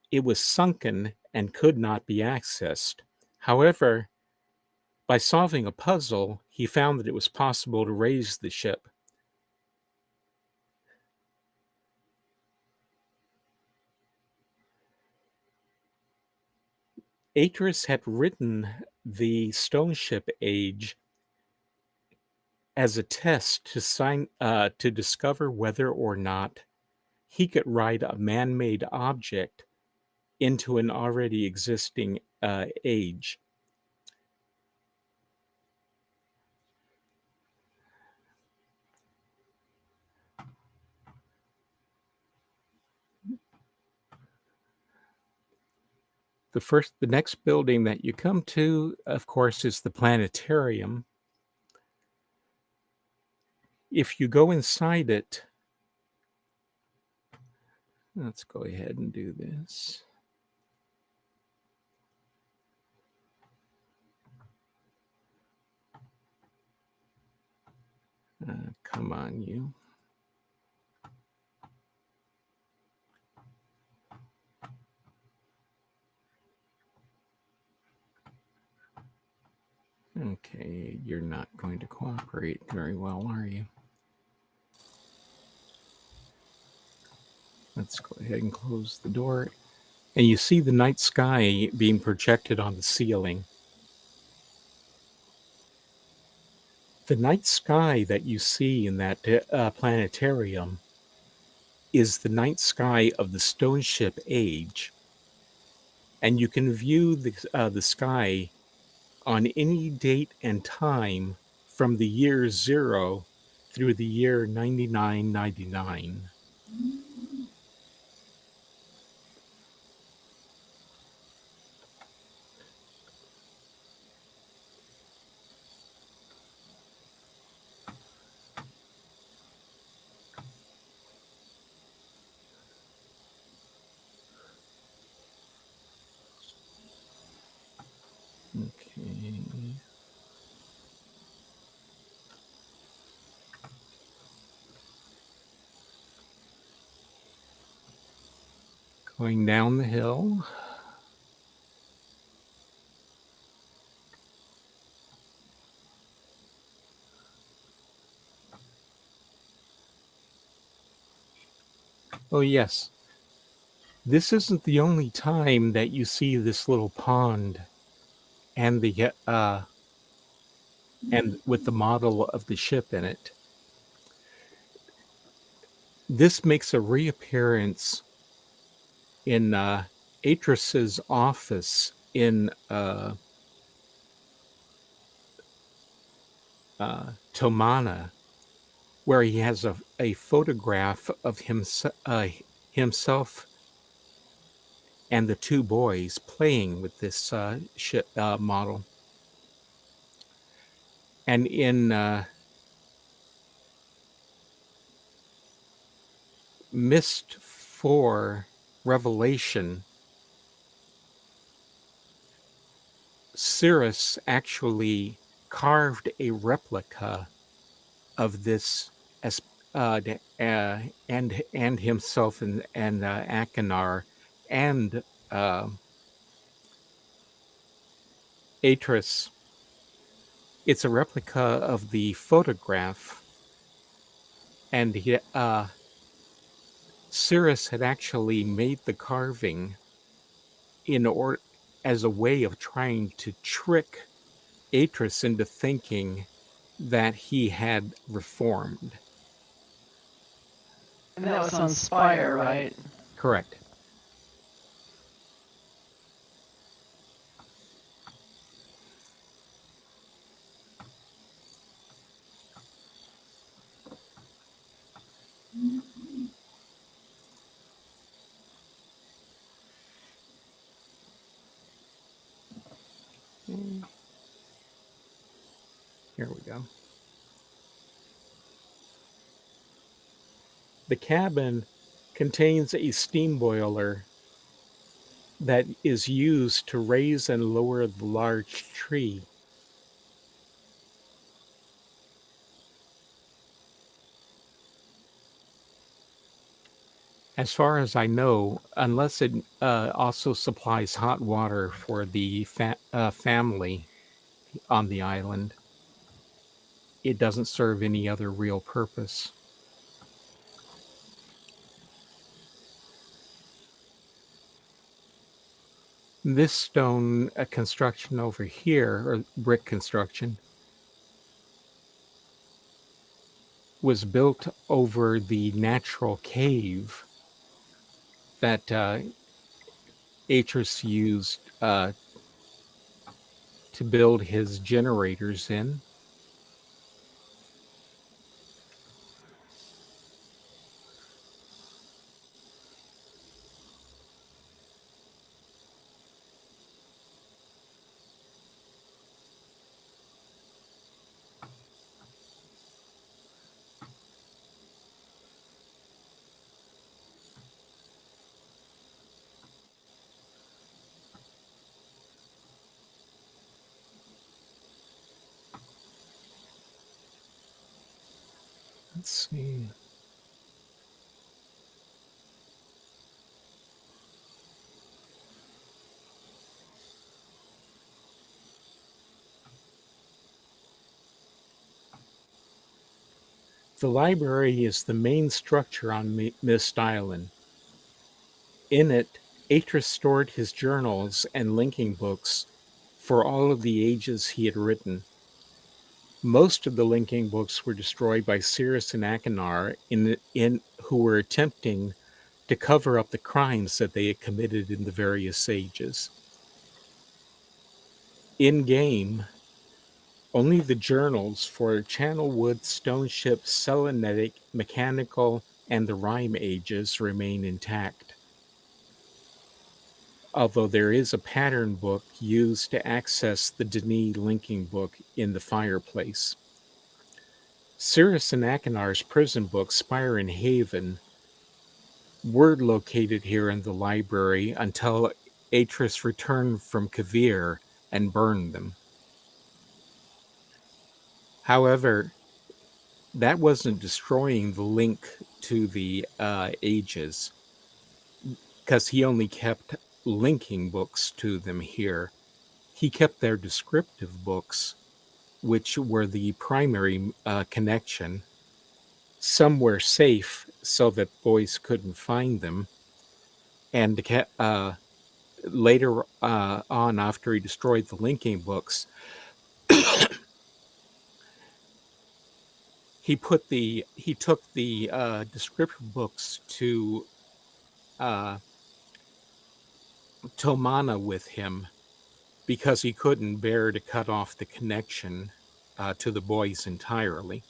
it was sunken and could not be accessed. However, by solving a puzzle, he found that it was possible to raise the ship. Atreus had written the Stone Ship Age as a test to discover whether or not he could write a man-made object into an already existing age. The next building that you come to, of course, is the planetarium. If you go inside it, let's go ahead and do this. Come on, you. Okay, you're not going to cooperate very well, are you? Let's go ahead and close the door. And you see the night sky being projected on the ceiling. The night sky that you see in that planetarium is the night sky of the Stone Ship Age. And you can view the sky on any date and time from the year 0 through the year 9999. Okay. Going down the hill. Oh, yes. This isn't the only time that you see this little pond and and with the model of the ship in it. This makes a reappearance in Atris's office in Tomana, where he has a photograph of himself and the two boys playing with this ship model. And in Myst 4 Revelation, Cirrus actually carved a replica of this as and himself and Achenar and uh, Atris. It's a replica of the photograph, and Cirrus had actually made the carving in order as a way of trying to trick Atris into thinking that he had reformed. And that was on Spire, right? Correct. Here we go. The cabin contains a steam boiler that is used to raise and lower the large tree. As far as I know, unless it also supplies hot water for the family on the island, it doesn't serve any other real purpose. This stone construction over here, or brick construction, was built over the natural cave that Atris used to build his generators in. Let's see. The library is the main structure on Myst Island. In it, Atris stored his journals and linking books for all of the ages he had written. Most of the linking books were destroyed by Cirrus and Achenar who were attempting to cover up the crimes that they had committed in the various ages. In game, only the journals for Channelwood, Stone Ship, Selenetic, Mechanical, and the Rime ages remain intact. Although there is a pattern book used to access the Denis linking book in the fireplace. Cirrus and Achenar's prison books, Spire and Haven, were located here in the library until Atris returned from Kavir and burned them. However, that wasn't destroying the link to the ages. because he only kept linking books to them here. He kept their descriptive books, which were the primary connection, somewhere safe so that boys couldn't find them. And later on, after he destroyed the linking books, he took the descriptive books to uh, Tomana with him because he couldn't bear to cut off the connection to the boys entirely.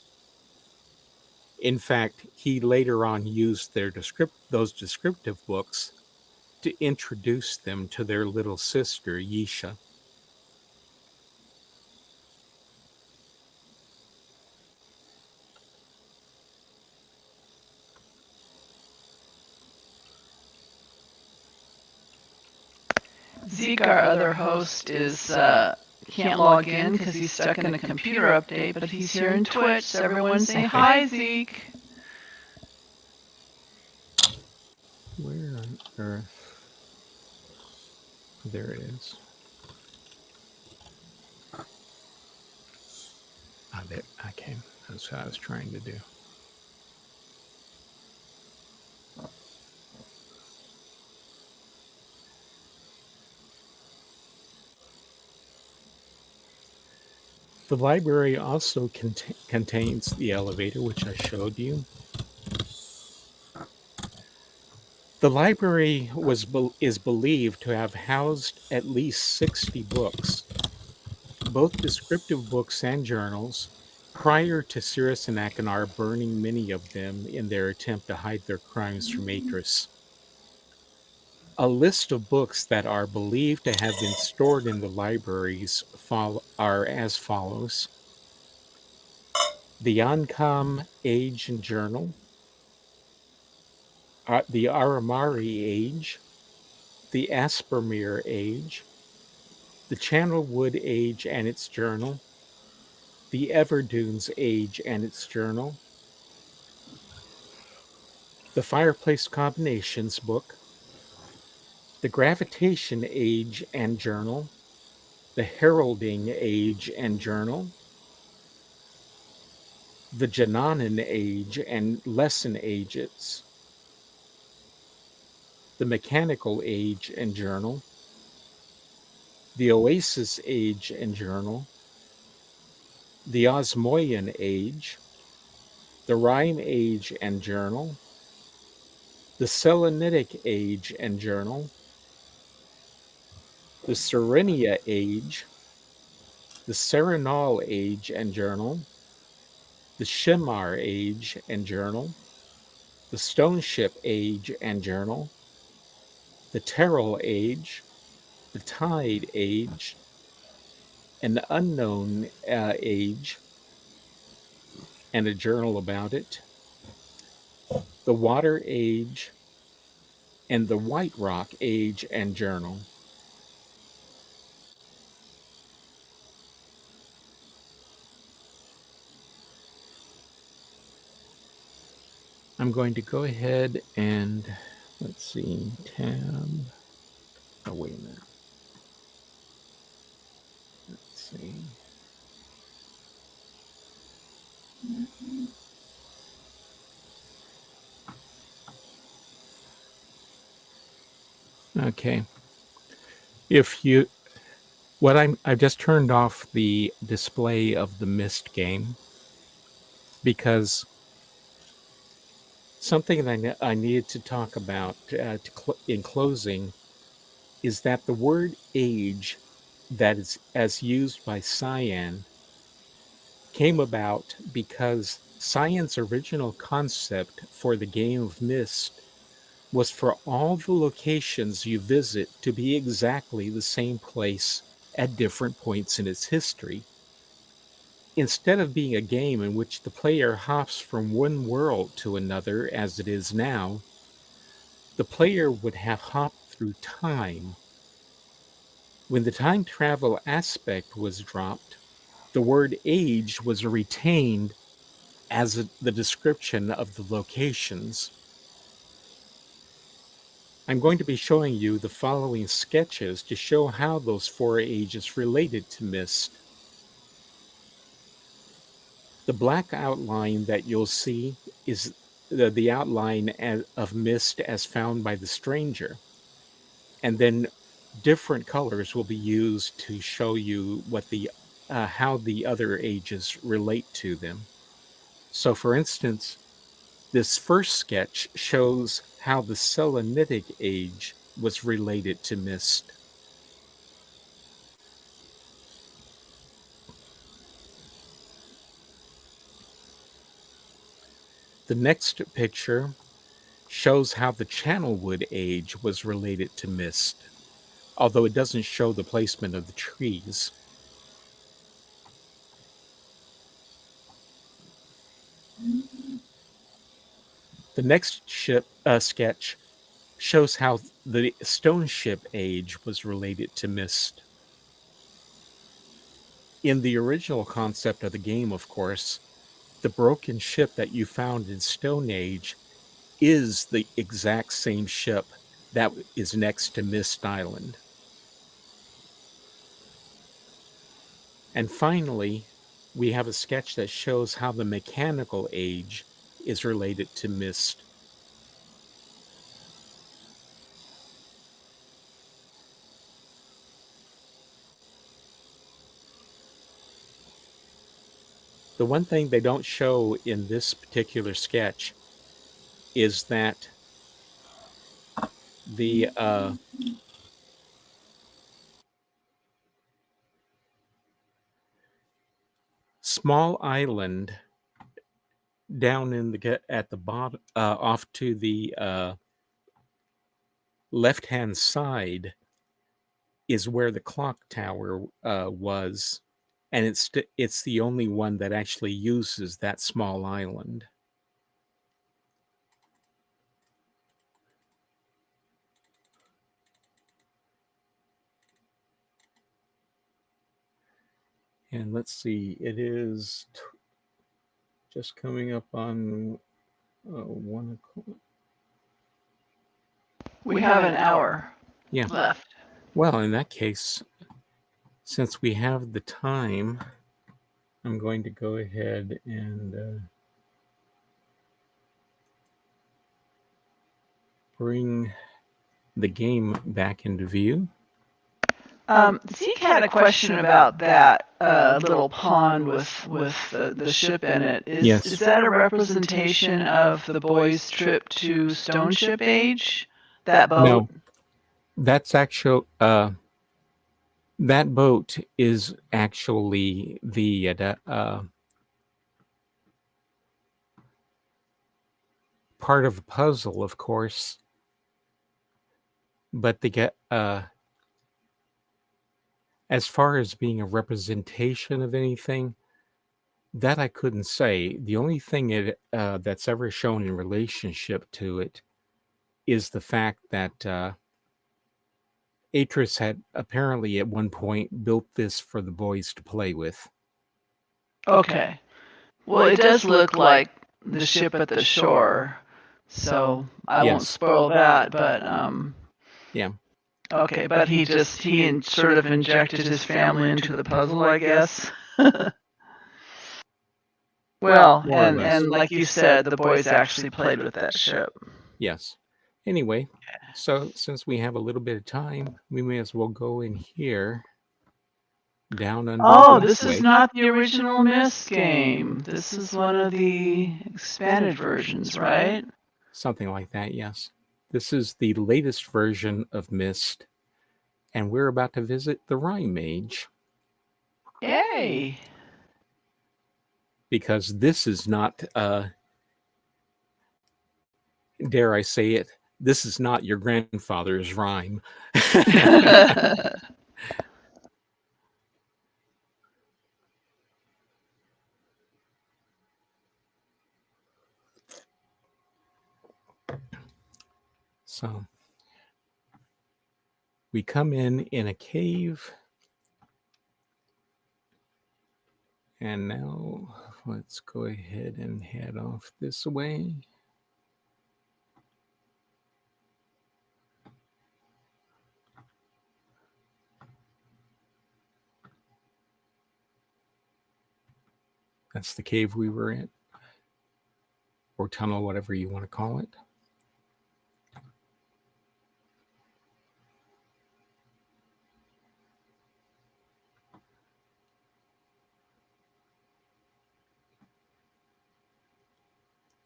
In fact, he later on used those descriptive books to introduce them to their little sister, Yisha. Zeke, our other host, is can't log in because he's stuck in a computer update, but he's here in Twitch. So everyone say hi, Zeke. Where on earth? There it is. Ah, there. Okay, that's what I was trying to do. The library also contains the elevator, which I showed you. The library is believed to have housed at least 60 books, both descriptive books and journals, prior to Cirrus and Achenar burning many of them in their attempt to hide their crimes from Atris. A list of books that are believed to have been stored in the libraries are as follows: the Ankam Age and Journal, the Aramari Age, the Aspermere Age, the Channelwood Age and its journal, the Everdunes Age and its journal, the Fireplace Combinations book, the Gravitation Age and journal, the Heralding Age and journal, the Jananan Age and lesson ages, the Mechanical Age and journal, the Oasis Age and journal, the Osmoian Age, the Rime Age and journal, the Selenitic Age and journal, the Serenia Age, the Serenal Age and journal, the Shemar Age and journal, the Stoneship Age and journal, the Terrell Age, the Tide Age, an Unknown Age, and a journal about it, the Water Age, and the White Rock Age and journal. I'm going to go ahead and, let's see, tab. Oh, wait a minute. Let's see. Okay. I've just turned off the display of the Myst game because something that I needed to talk about in closing is that the word age that is as used by Cyan came about because Cyan's original concept for the game of Myst was for all the locations you visit to be exactly the same place at different points in its history. Instead of being a game in which the player hops from one world to another as it is now, the player would have hopped through time. When the time travel aspect was dropped, the word age was retained as the description of the locations. I'm going to be showing you the following sketches to show how those four ages related to Myst. The black outline that you'll see is the outline of Myst as found by the stranger. And then different colors will be used to show you what the how the other ages relate to them. So for instance, this first sketch shows how the Selenitic age was related to Myst. The next picture shows how the Channelwood age was related to Myst, although it doesn't show the placement of the trees. The next sketch shows how the Stone Ship age was related to Myst. In the original concept of the game, of course, the broken ship that you found in Stone Age is the exact same ship that is next to Myst Island. And finally, we have a sketch that shows how the mechanical age is related to Myst. The one thing they don't show in this particular sketch is that the small island down in the at the bottom, off to the left-hand side, is where the clock tower was, and it's the only one that actually uses that small island. And let's see, it is just coming up on 1 o'clock. We have an hour Yeah. left. Well, in that case, since we have the time, I'm going to go ahead and bring the game back into view. Zeke had a question about that little pond with the ship in it. Yes. Is that a representation of the boys' trip to Stone Ship Age? That boat? No, that's actual. That boat is actually the part of a puzzle, of course. But as far as being a representation of anything, that I couldn't say. The only thing that's ever shown in relationship to it is the fact that Atris had apparently at one point built this for the boys to play with. Okay. Well, it does look like the ship at the shore, so I won't Yes. spoil that. But Yeah. okay. But he sort of injected his family into the puzzle, I guess. Well, More or less. and like you said, the boys actually played with that ship. Yes. Anyway, so since we have a little bit of time, we may as well go in here down under. Oh, this is not the original Myst game. This is one of the expanded versions, right? Something like that, yes. This is the latest version of Myst, and we're about to visit the Rhyme Mage. Yay! Because this is not, dare I say it, this is not your grandfather's rhyme. So we come in a cave, and now let's go ahead and head off this way. That's the cave we were in, or tunnel, whatever you want to call it.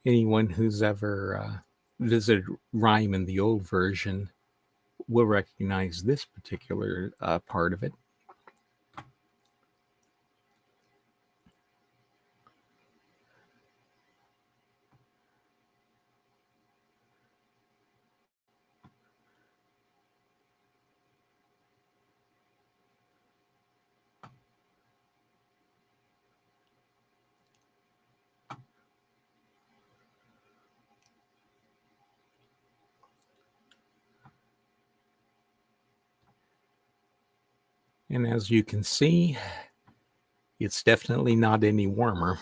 Anyone who's ever visited Rhyme in the old version will recognize this particular part of it. And as you can see, it's definitely not any warmer.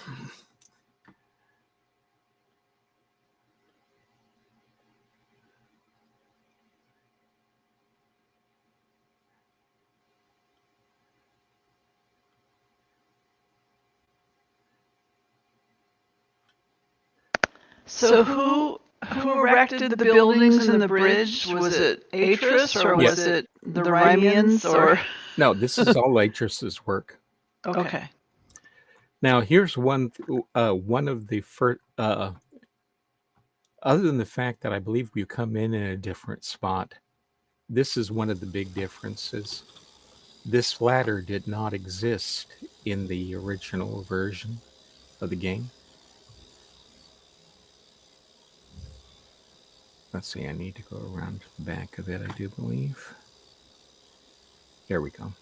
So who erected the buildings and the bridge? Was it Atris or Yeah. was it the Rymians or? No, this is all Atrus's work. Okay. Now, here's one of the first. Other than the fact that I believe we come in a different spot, this is one of the big differences. This ladder did not exist in the original version of the game. Let's see, I need to go around the back of it, I do believe. There we go.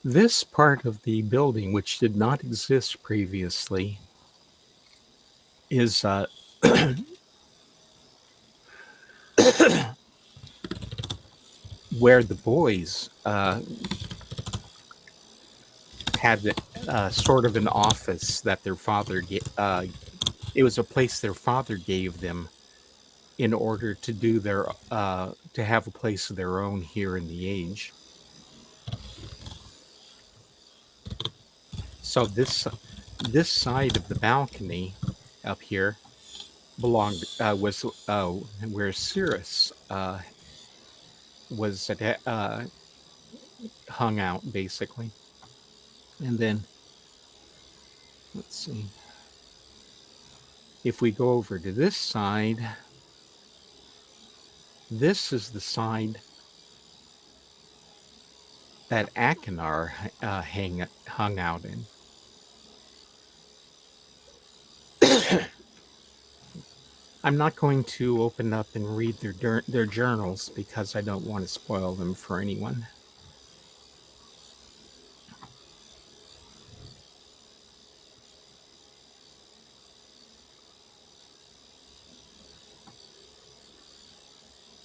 This part of the building, which did not exist previously, is where the boys had sort of an office that their father it was a place their father gave them in order to do their to have a place of their own here in the age. So this side of the balcony up here belonged was where Cirrus was hung out basically. And then let's see, if we go over to this side, this is the side that Akinar hung out in. I'm not going to open up and read their journals because I don't want to spoil them for anyone.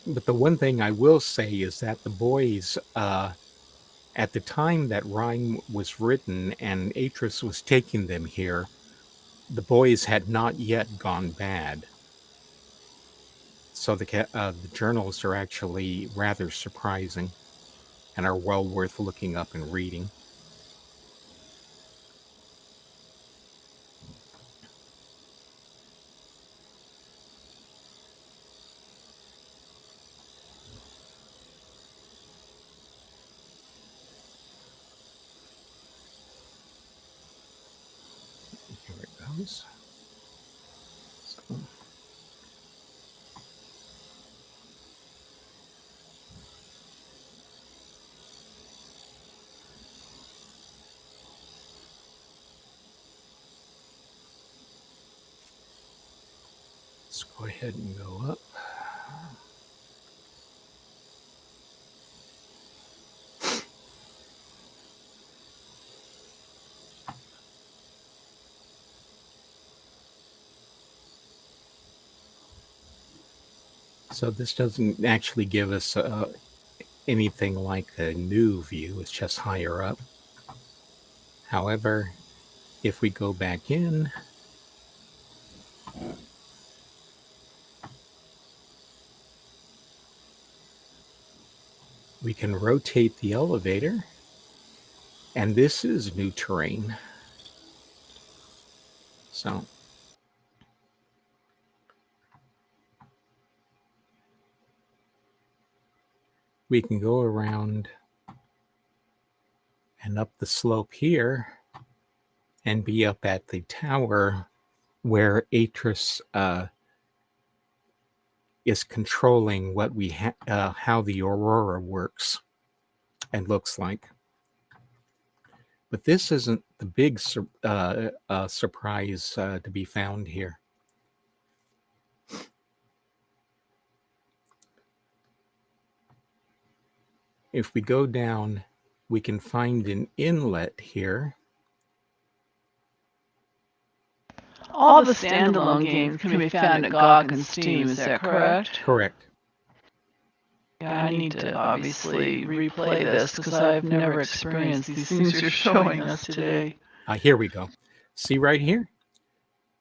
But the one thing I will say is that the boys, at the time that Rhyme was written and Atris was taking them here, the boys had not yet gone bad. So the journals are actually rather surprising and are well worth looking up and reading. Here it goes. So, let's go ahead and go up. So this doesn't actually give us anything like a new view. It's just higher up. However, if we go back in, We can rotate the elevator, and this is new terrain. So we can go around and up the slope here and be up at the tower where Atris is controlling what how the aurora works and looks like. But this isn't the big surprise to be found here. If we go down, we can find an inlet here. All the standalone games can be found at GOG and Steam, is that correct? Correct. Yeah, I need to obviously replay this because I've never experienced these things you're showing us today. Here we go. See right here?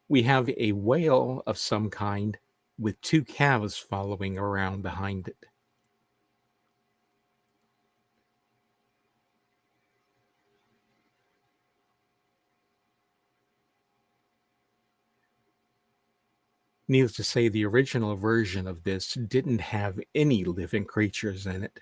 We have a whale of some kind with two calves following around behind it. Needless to say, the original version of this didn't have any living creatures in it.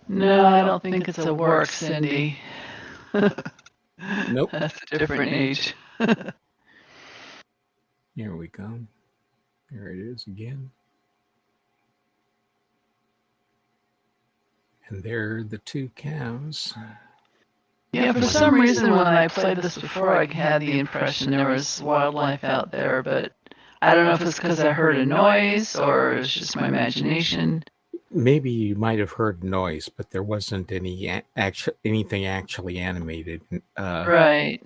No, I don't think it's a work, Cindy. Nope. That's a different age. Here we go. There it is again. And there are the two calves. Yeah, for some reason when I played this before, I had the impression there was wildlife out there, but I don't know if it's because I heard a noise or it's just my imagination. Maybe you might have heard noise, but there wasn't anything actually animated. Right.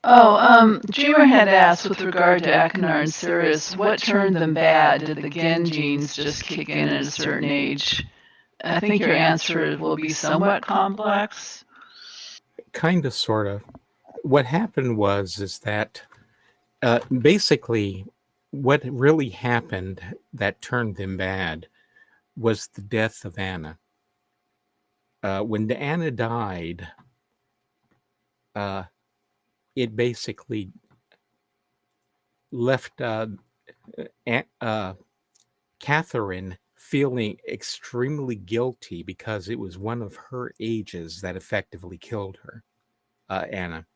Dreamer had asked with regard to Akinar and Sirius, what turned them bad? Did the Gen genes just kick in at a certain age? I think your answer will be somewhat complex. Kind of, sort of. What happened is that basically what really happened that turned them bad was the death of Anna. When Anna died, it basically left Catherine feeling extremely guilty because it was one of her ages that effectively killed her, Anna.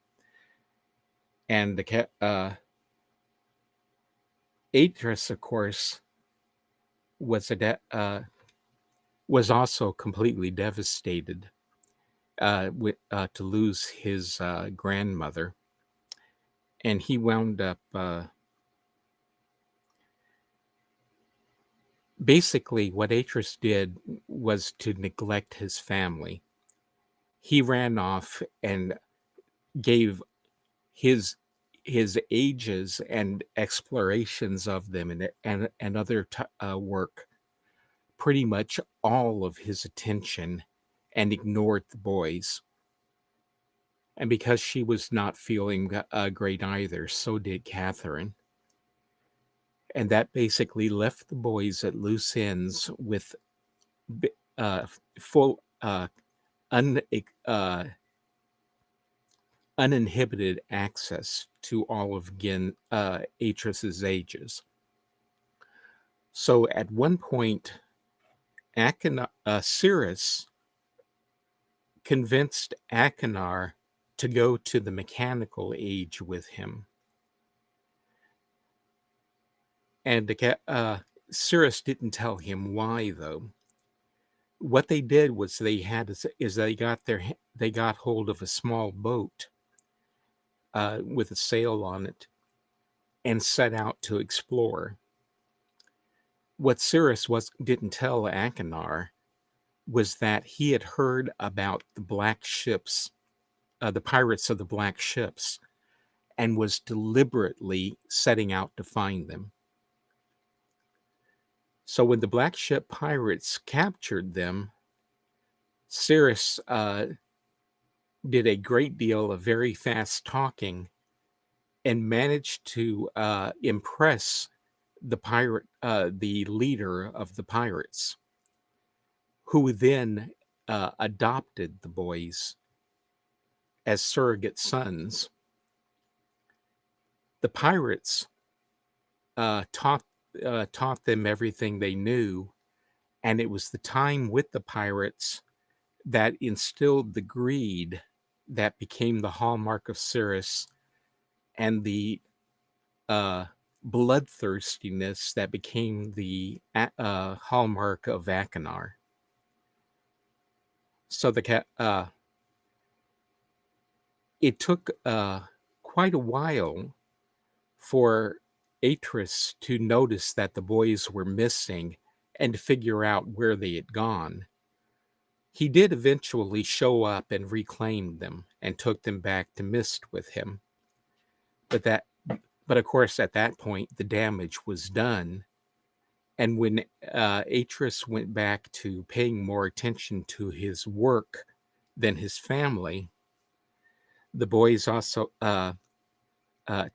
And the Atris, of course, was was also completely devastated to lose his grandmother, and he wound up basically what Atris did was to neglect his family. He ran off and gave his ages and explorations of them and other work pretty much all of his attention and ignored the boys. And because she was not feeling great either, so did Catherine. And that basically left the boys at loose ends with full uninhibited access to all of Atris's ages. So at one point, Cirrus convinced Akinar to go to the mechanical age with him. And Cirrus didn't tell him why, though. What they did was they got hold of a small boat with a sail on it, and set out to explore. What Cirrus didn't tell Achenar was that he had heard about the black ships, the pirates of the black ships, and was deliberately setting out to find them. So when the black ship pirates captured them, Cirrus did a great deal of very fast talking and managed to impress the leader of the pirates, who then adopted the boys as surrogate sons. The pirates taught them everything they knew, and it was the time with the pirates that instilled the greed that became the hallmark of Cirrus, and the bloodthirstiness that became the hallmark of Achenar. So it took quite a while for Atris to notice that the boys were missing and to figure out where they had gone. He did eventually show up and reclaim them and took them back to Myst with him. But of course, at that point, the damage was done. And when Atris went back to paying more attention to his work than his family, the boys also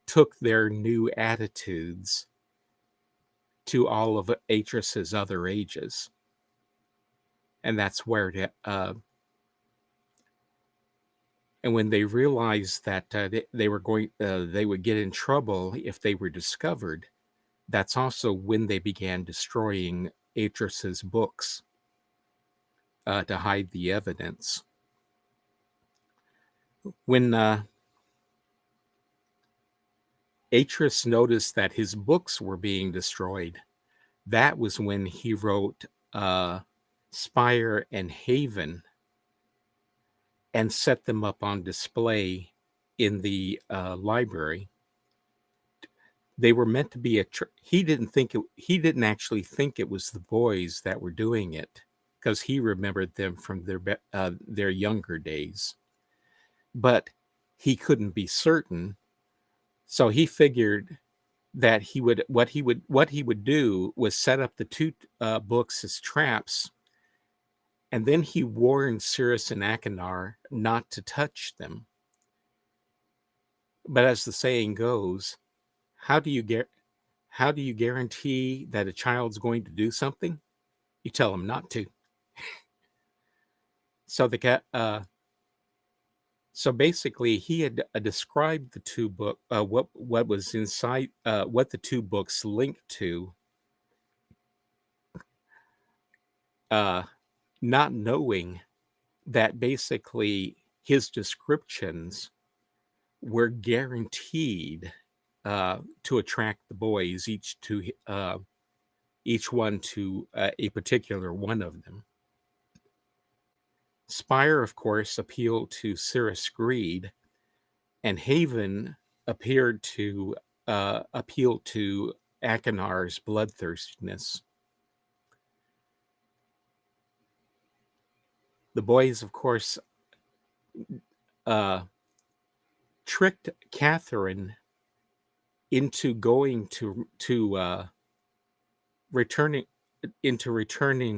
took their new attitudes to all of Atris's other ages. And that's where and when they realized that they would get in trouble if they were discovered, that's also when they began destroying Atris's books to hide the evidence. When Atris noticed that his books were being destroyed, that was when he wrote Spire and Haven and set them up on display in the library. They were meant to be he didn't actually think it was the boys that were doing it, because he remembered them from their younger days. But he couldn't be certain, so he figured that what he would do was set up the two books as traps, and then he warned Cirrus and Achenar not to touch them. But as the saying goes, how do you guarantee that a child's going to do something? You tell them not to. So so basically, he had described the two book what was inside what the two books linked to, not knowing that basically his descriptions were guaranteed to attract the boys, each one to a particular one of them. Spire, of course, appealed to Cirrus' greed, and Haven appeared to appeal to Achenar's bloodthirstiness. The boys, of course, tricked Catherine into returning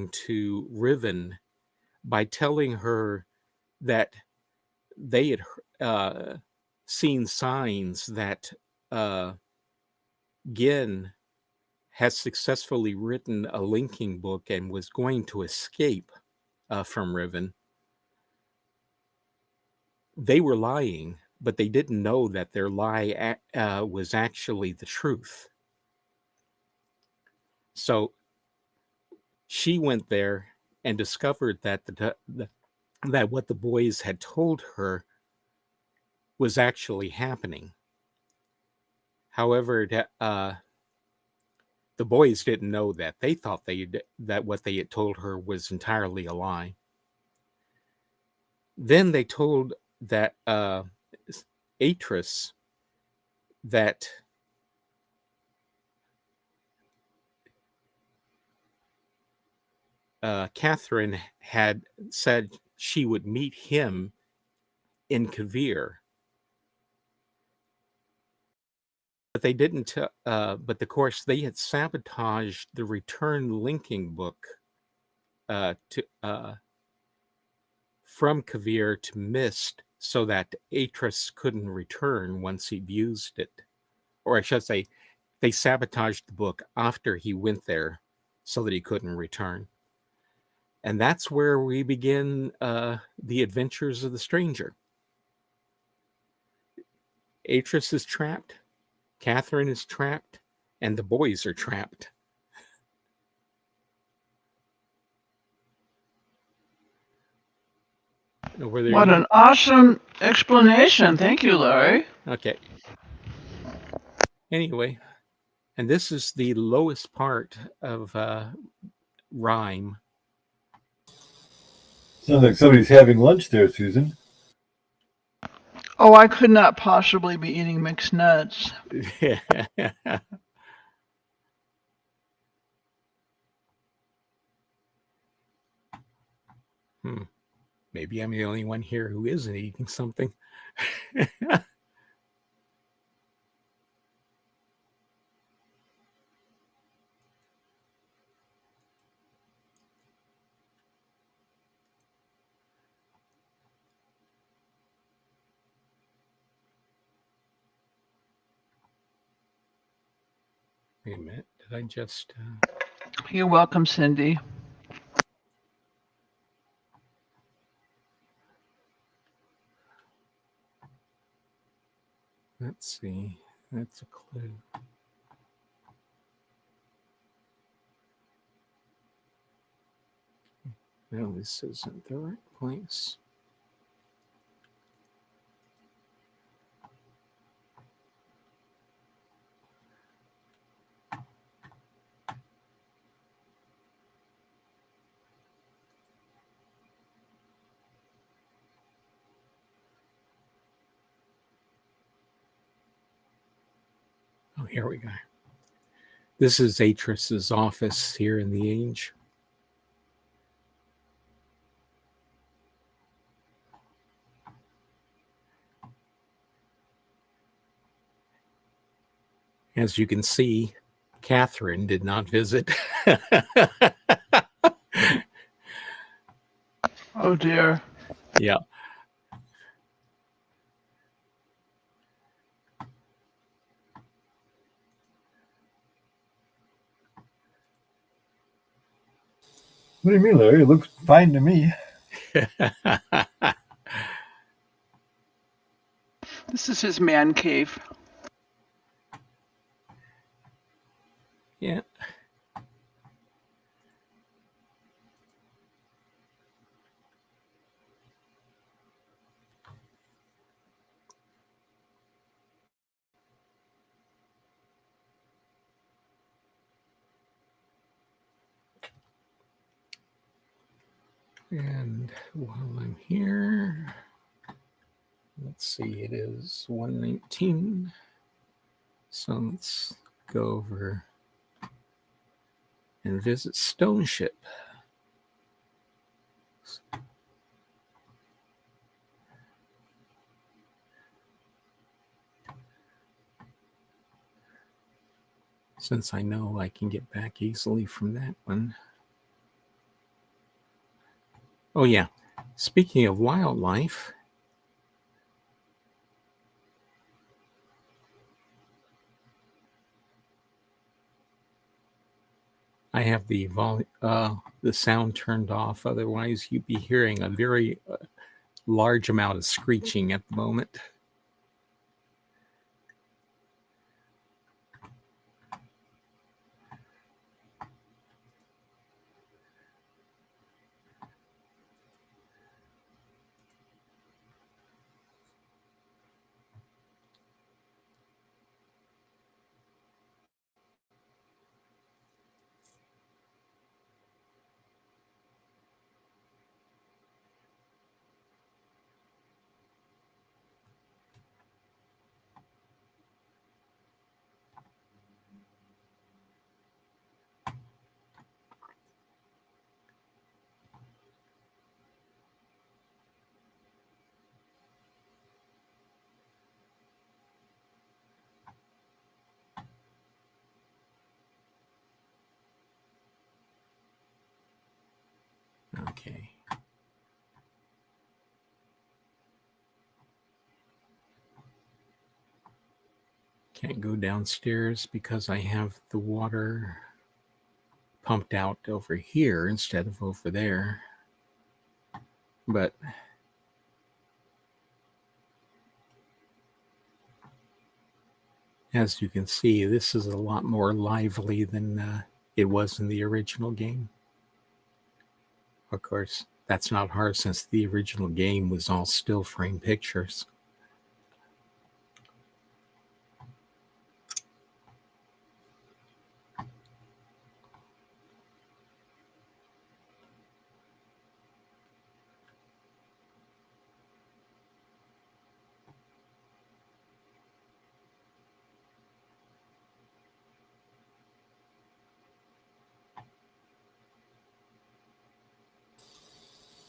to Riven by telling her that they had seen signs that Gin has successfully written a linking book and was going to escape from Riven. They were lying, but they didn't know that their lie was actually the truth. So she went there and discovered that that what the boys had told her was actually happening. However, the boys didn't know that. They thought that what they had told her was entirely a lie. Then they told that Atris that Catherine had said she would meet him in Kavir, but they didn't. But of course, they had sabotaged the return linking book to from Kavir to Myst, so that Atris couldn't return once he'd used it, or I should say, they sabotaged the book after he went there, so that he couldn't return. And that's where we begin the adventures of the stranger. Atris is trapped, Catherine is trapped, and the boys are trapped. What an awesome explanation. Thank you, Larry. Okay. Anyway, and this is the lowest part of rhyme. Sounds like somebody's having lunch there, Susan. Oh, I could not possibly be eating mixed nuts. Maybe I'm the only one here who isn't eating something. Wait a minute. Did I just... You're welcome, Cindy. Let's see. That's a clue. No, this isn't the right place. Oh, here we go. This is Atris's office here in the Age. As you can see, Catherine did not visit. Oh, dear. Yeah. What do you mean, Larry? It looks fine to me. This is his man cave. Yeah. And while I'm here, let's see, it is 1:19. So let's go over and visit Stone Ship. Since I know I can get back easily from that one. Oh, yeah. Speaking of wildlife, I have the sound turned off. Otherwise, you'd be hearing a very large amount of screeching at the moment. Okay. Can't go downstairs because I have the water pumped out over here instead of over there. But as you can see, this is a lot more lively than it was in the original game. Of course, that's not hard since the original game was all still frame pictures.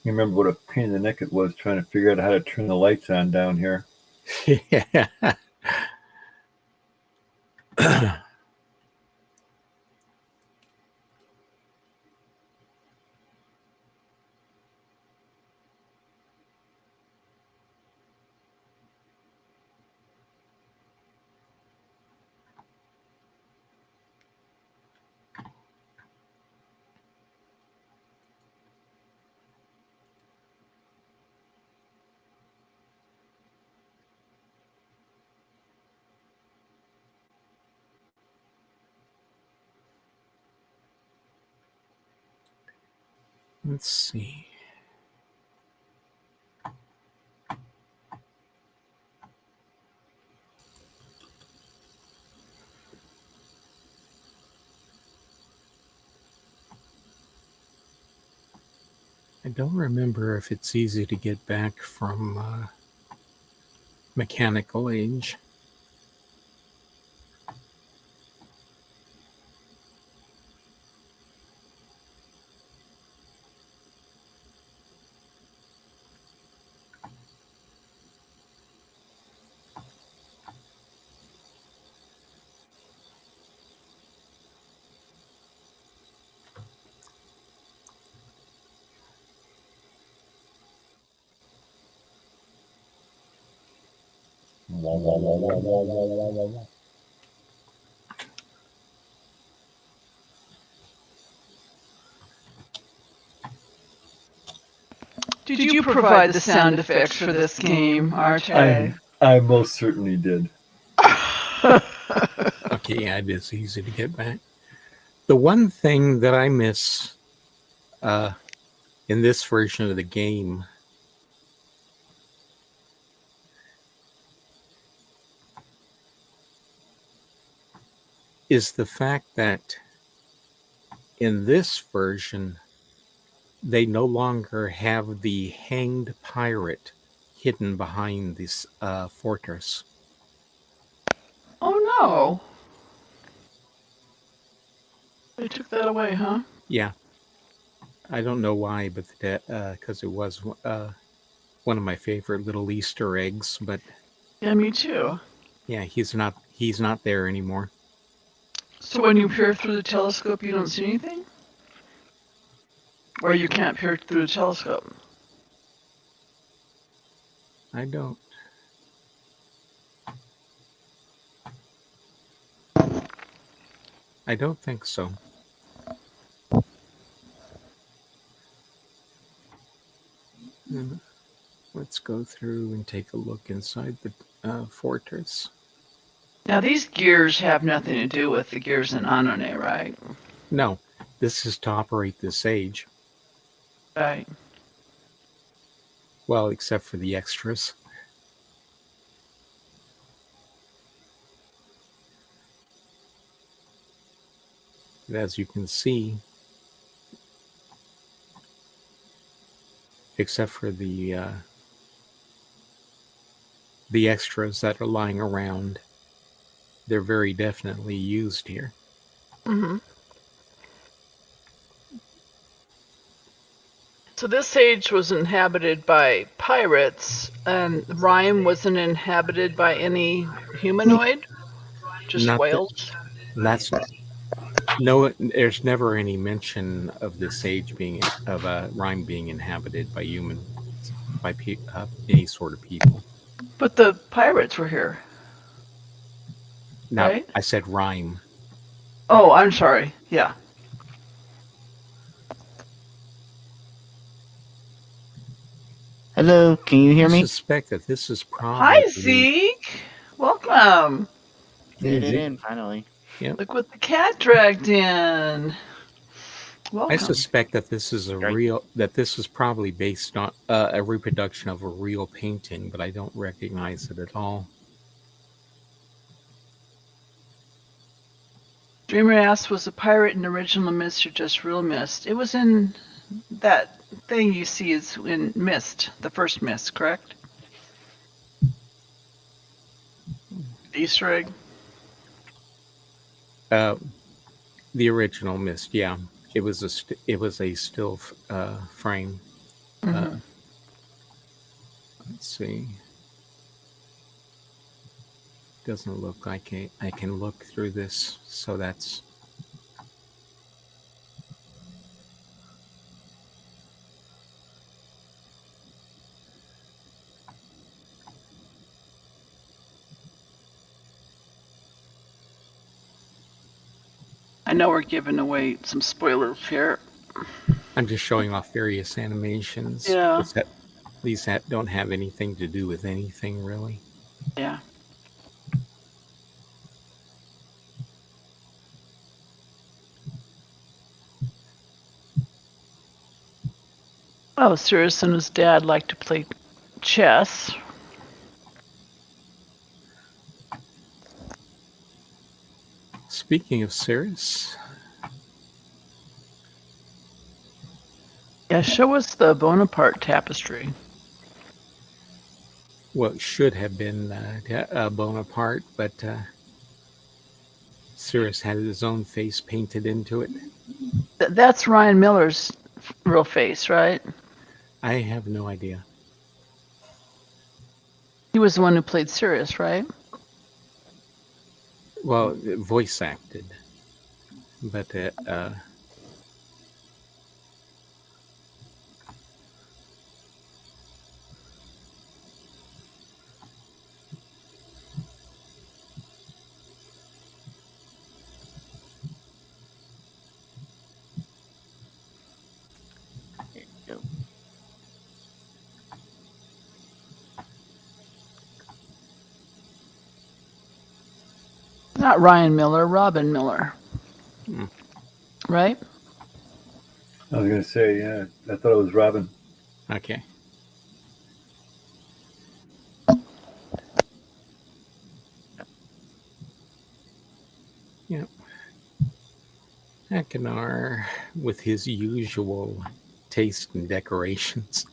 You remember what a pain in the neck it was trying to figure out how to turn the lights on down here. Yeah. Let's see. I don't remember if it's easy to get back from Mechanical Age. Did you provide the sound effects for this game, RJ? I most certainly did. Okay, yeah, it is easy to get back. The one thing that I miss in this version of the game is the fact that in this version, they no longer have the hanged pirate hidden behind this fortress. Oh no. They took that away, huh? Yeah. I don't know why, but because it was one of my favorite little Easter eggs. But Yeah, me too. yeah, he's not there anymore. So when you peer through the telescope, you don't see anything? Or you can't peer through the telescope? I don't. I don't think so. Let's go through and take a look inside the fortress. Now these gears have nothing to do with the gears in Anone, right? No, this is to operate the Sage. Right. Well, except for the extras. And as you can see, except for the extras that are lying around, they're very definitely used here. Mm-hmm. So this sage was inhabited by pirates, and Rhyme wasn't inhabited by any humanoid? Just Not that- whales? That's No, there's never any mention of this age being of a rhyme being inhabited by human, by any sort of people. But the pirates were here, Now, right? I said rhyme. Oh, I'm sorry. Yeah. Hello, can you hear I me? suspect that this is Hi, probably. Zeke. Welcome. Made it Easy. in finally. Yep. Look what the cat dragged in. I Welcome. suspect that this is Right. that this is probably based on a reproduction of a real painting, but I don't recognize it at all. Dreamer asks, was a pirate in original Myst or just real Myst? It was in that thing you see is in Myst, the first Myst, correct? Easter egg. Uh, the original Myst, yeah, it was a still frame. Mm-hmm. Let's see. Doesn't look like I can look through this, so that's. I know we're giving away some spoilers here. I'm just showing off various animations. Yeah. These don't have anything to do with anything really. Yeah. Oh, Sirius and his dad like to play chess. Speaking of Cirrus, Yeah, show us the Bonaparte tapestry. well, it should have been Bonaparte, but Cirrus had his own face painted into it. That's Ryan Miller's real face, right? I have no idea. He was the one who played Sirius, right? Well, voice acted, but There you go. Not Ryan Miller, Robin Miller. Hmm. Right? I was gonna say, yeah, I thought it was Robin. Okay. Yep. Akinar with his usual taste in decorations.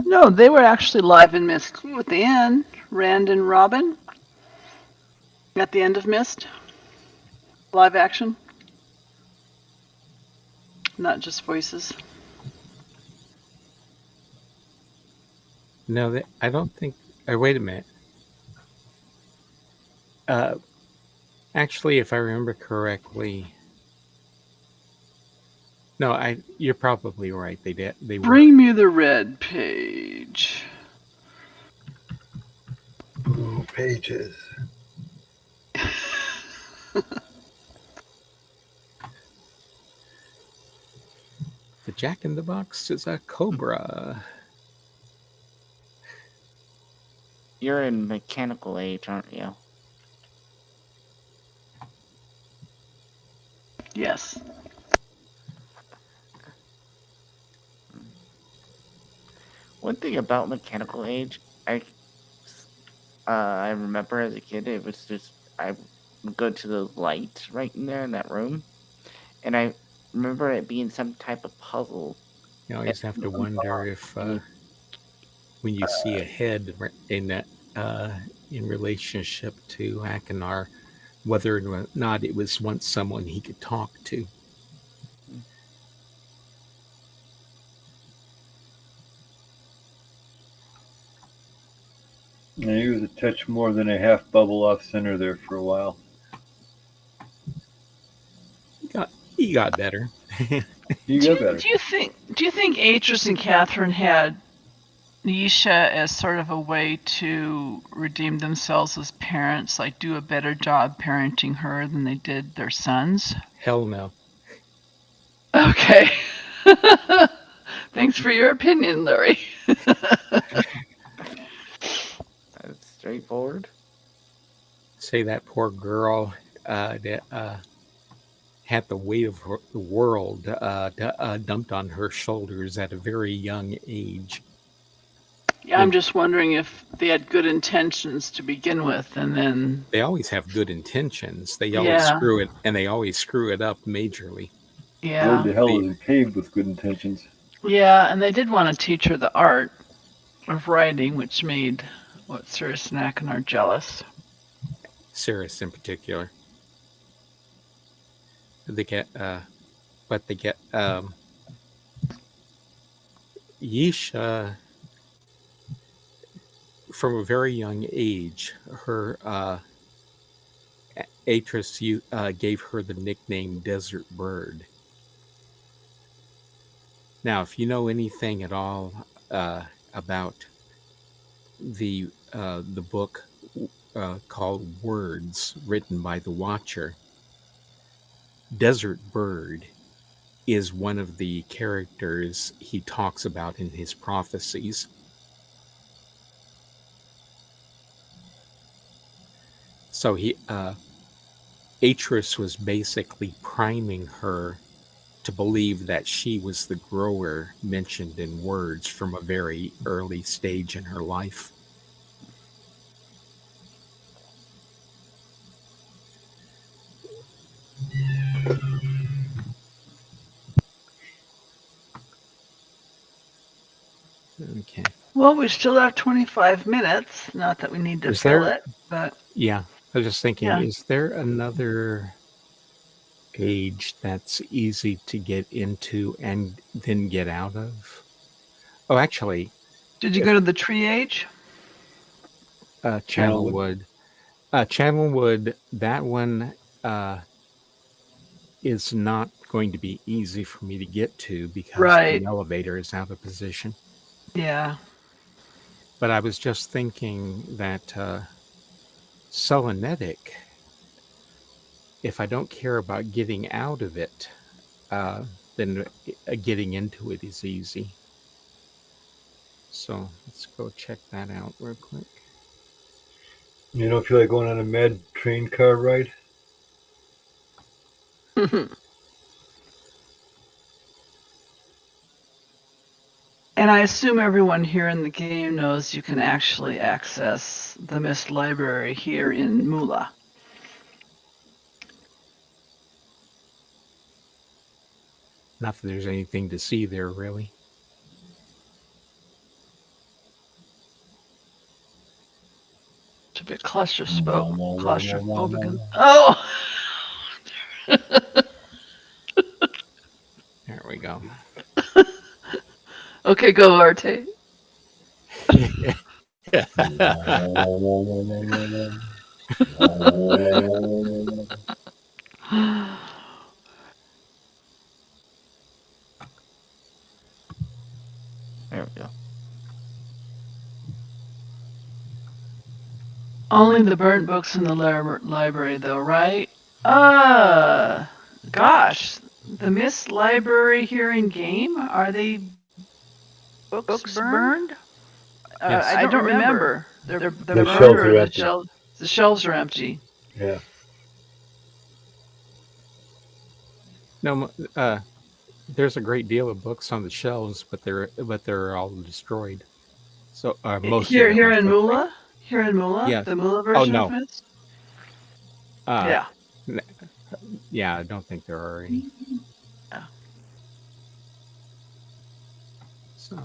No, they were actually live in Myst at the end. Rand and Robin at the end of Myst. Live action. Not just voices. No, I don't think. Wait a minute. Uh, Actually, if I remember correctly, no, you're probably right. They did. They were. Bring me the red page. Blue pages. The Jack in the Box is a cobra. You're in mechanical age, aren't you? Yes. One thing about mechanical age, I remember as a kid, it was just I would go to the light right in there in that room, and I remember it being some type of puzzle. You always have to wonder if when you see a head in that in relationship to Akinar, whether or not it was once someone he could talk to. Yeah, he was a touch more than a half bubble off center there for a while. He got better. You got better. Do you think Atris and Catherine had Nisha as sort of a way to redeem themselves as parents, like do a better job parenting her than they did their sons? Hell no. Okay. Thanks for your opinion, Larry. That's straightforward. Say that poor girl that had the weight of the world dumped on her shoulders at a very young age. Yeah, I'm just wondering if they had good intentions to begin with, and then They always have good intentions. They always Yeah. screw it, and they always screw it up majorly. Road yeah, to hell is paved with good intentions. yeah, and they did want to teach her the art of writing, which made Sarah Snackenard jealous. Cirrus in particular. They get, but they get Yisha from a very young age. Her Atris gave her the nickname Desert Bird. Now, if you know anything at all about the book called Words, written by the Watcher, Desert Bird is one of the characters he talks about in his prophecies. So Atris was basically priming her to believe that she was the grower mentioned in Words from a very early stage in her life. Okay. Well, we still have 25 minutes. Not that we need to Is fill there- it, but Yeah, I was just thinking, Yeah. is there another age that's easy to get into and then get out of? Oh, actually, did you go to the tree age? Channelwood. Channelwood, that one is not going to be easy for me to get to because Right. the elevator is out of position. Yeah. But I was just thinking that Selenetic, if I don't care about getting out of it, then getting into it is easy. So let's go check that out real quick. You don't feel like going on a mad train car ride? And I assume everyone here in the game knows you can actually access the Myst library here in Mula. Not that there's anything to see there, really. It's a bit claustrophobic. Oh! There we go. Okay, go, Arte. There we go. Only the burnt books in the library, though, right? Gosh. The Myst library here in game? Are they books burned? Yes. I don't remember. They're The burned shelves or are the empty. the shelves are empty. Yeah. No, there's a great deal of books on the shelves, but they're all destroyed. So most Here of them. in Mula? Here in Mula? Yeah. The Mula version no. of Myst? Yeah. Yeah. Yeah, I don't think there are any. Yeah. So.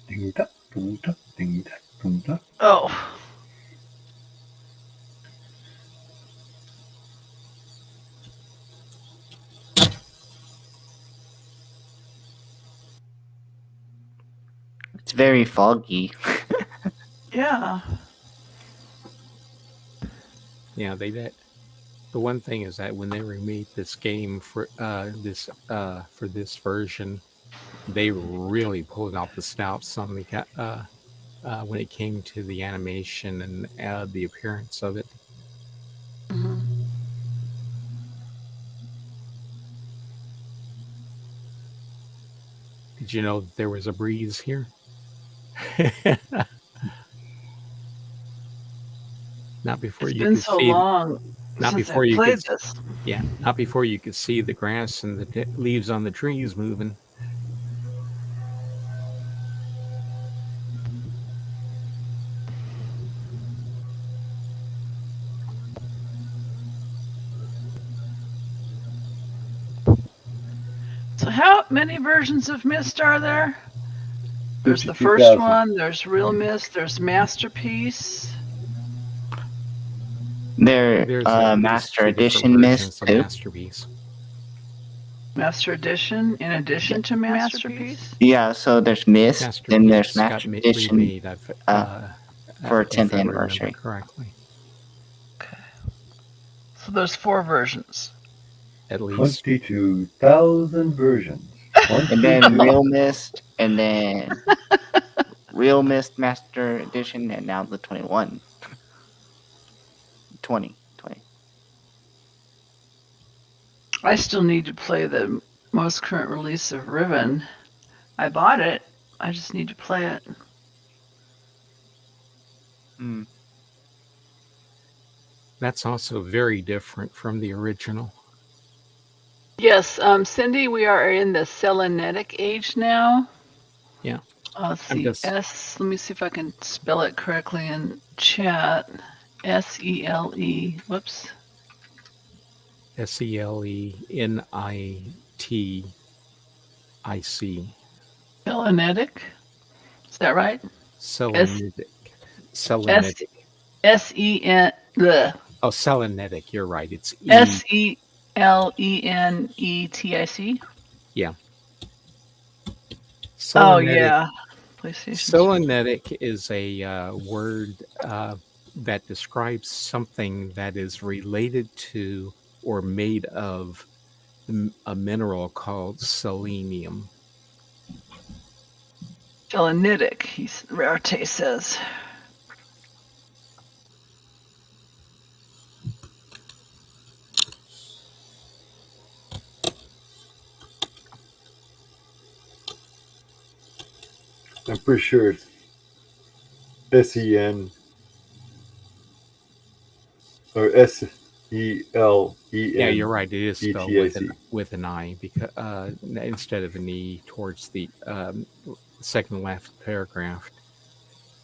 Ding-da, ding-da, ding-da, ding-da. Oh. It's very foggy. Yeah. Yeah, they did. The one thing is that when they remade this game for this version, they really pulled out the stops on when it came to the animation and the appearance of it. Mhm. Did you know that there was a breeze here? Not before It's you been could so see. long Not since I before you could. played this. Yeah, not before you could see the grass and the leaves on the trees moving. So, how many versions of Myst are there? There's the first 52,000. one. There's Real Myst. There's Masterpiece. There's at least Master two different Edition Myst versions of too. Masterpiece. Master Edition, in addition to Masterpiece. Yeah, so there's Myst, then there's Masterpiece got Master Edition remade for if 10th I remember anniversary. correctly. Okay. So there's 4 versions. At least 22,000 versions. And then Real Myst, and then Real Myst Master Edition, and now the 20. I still need to play the most current release of Riven. I bought it. I just need to play it. that's also very different from the original. Yes, Cindy, we are in the Selenetic age now. Yeah. Let's see. Let me see if I can spell it correctly in chat. SELE. Whoops. SELENITIC. Selenetic. Is that right? Selenetic. S-E-N. Oh, Selenetic. You're right. It's SELENETIC. Yeah. Oh, yeah. PlayStation. Selenetic is a word that describes something that is related to or made of a mineral called selenium. Selenitic, Rarite says. I'm pretty sure it's SEN or SELEN. Yeah, you're right. It is spelled with an I because instead of an E towards the second last paragraph,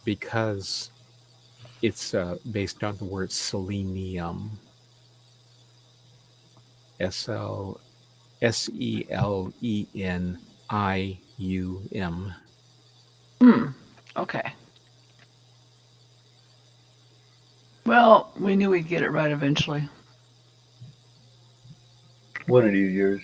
because it's based on the word selenium. SELENIUM. Okay. Well, we knew we'd get it right eventually. One of these years.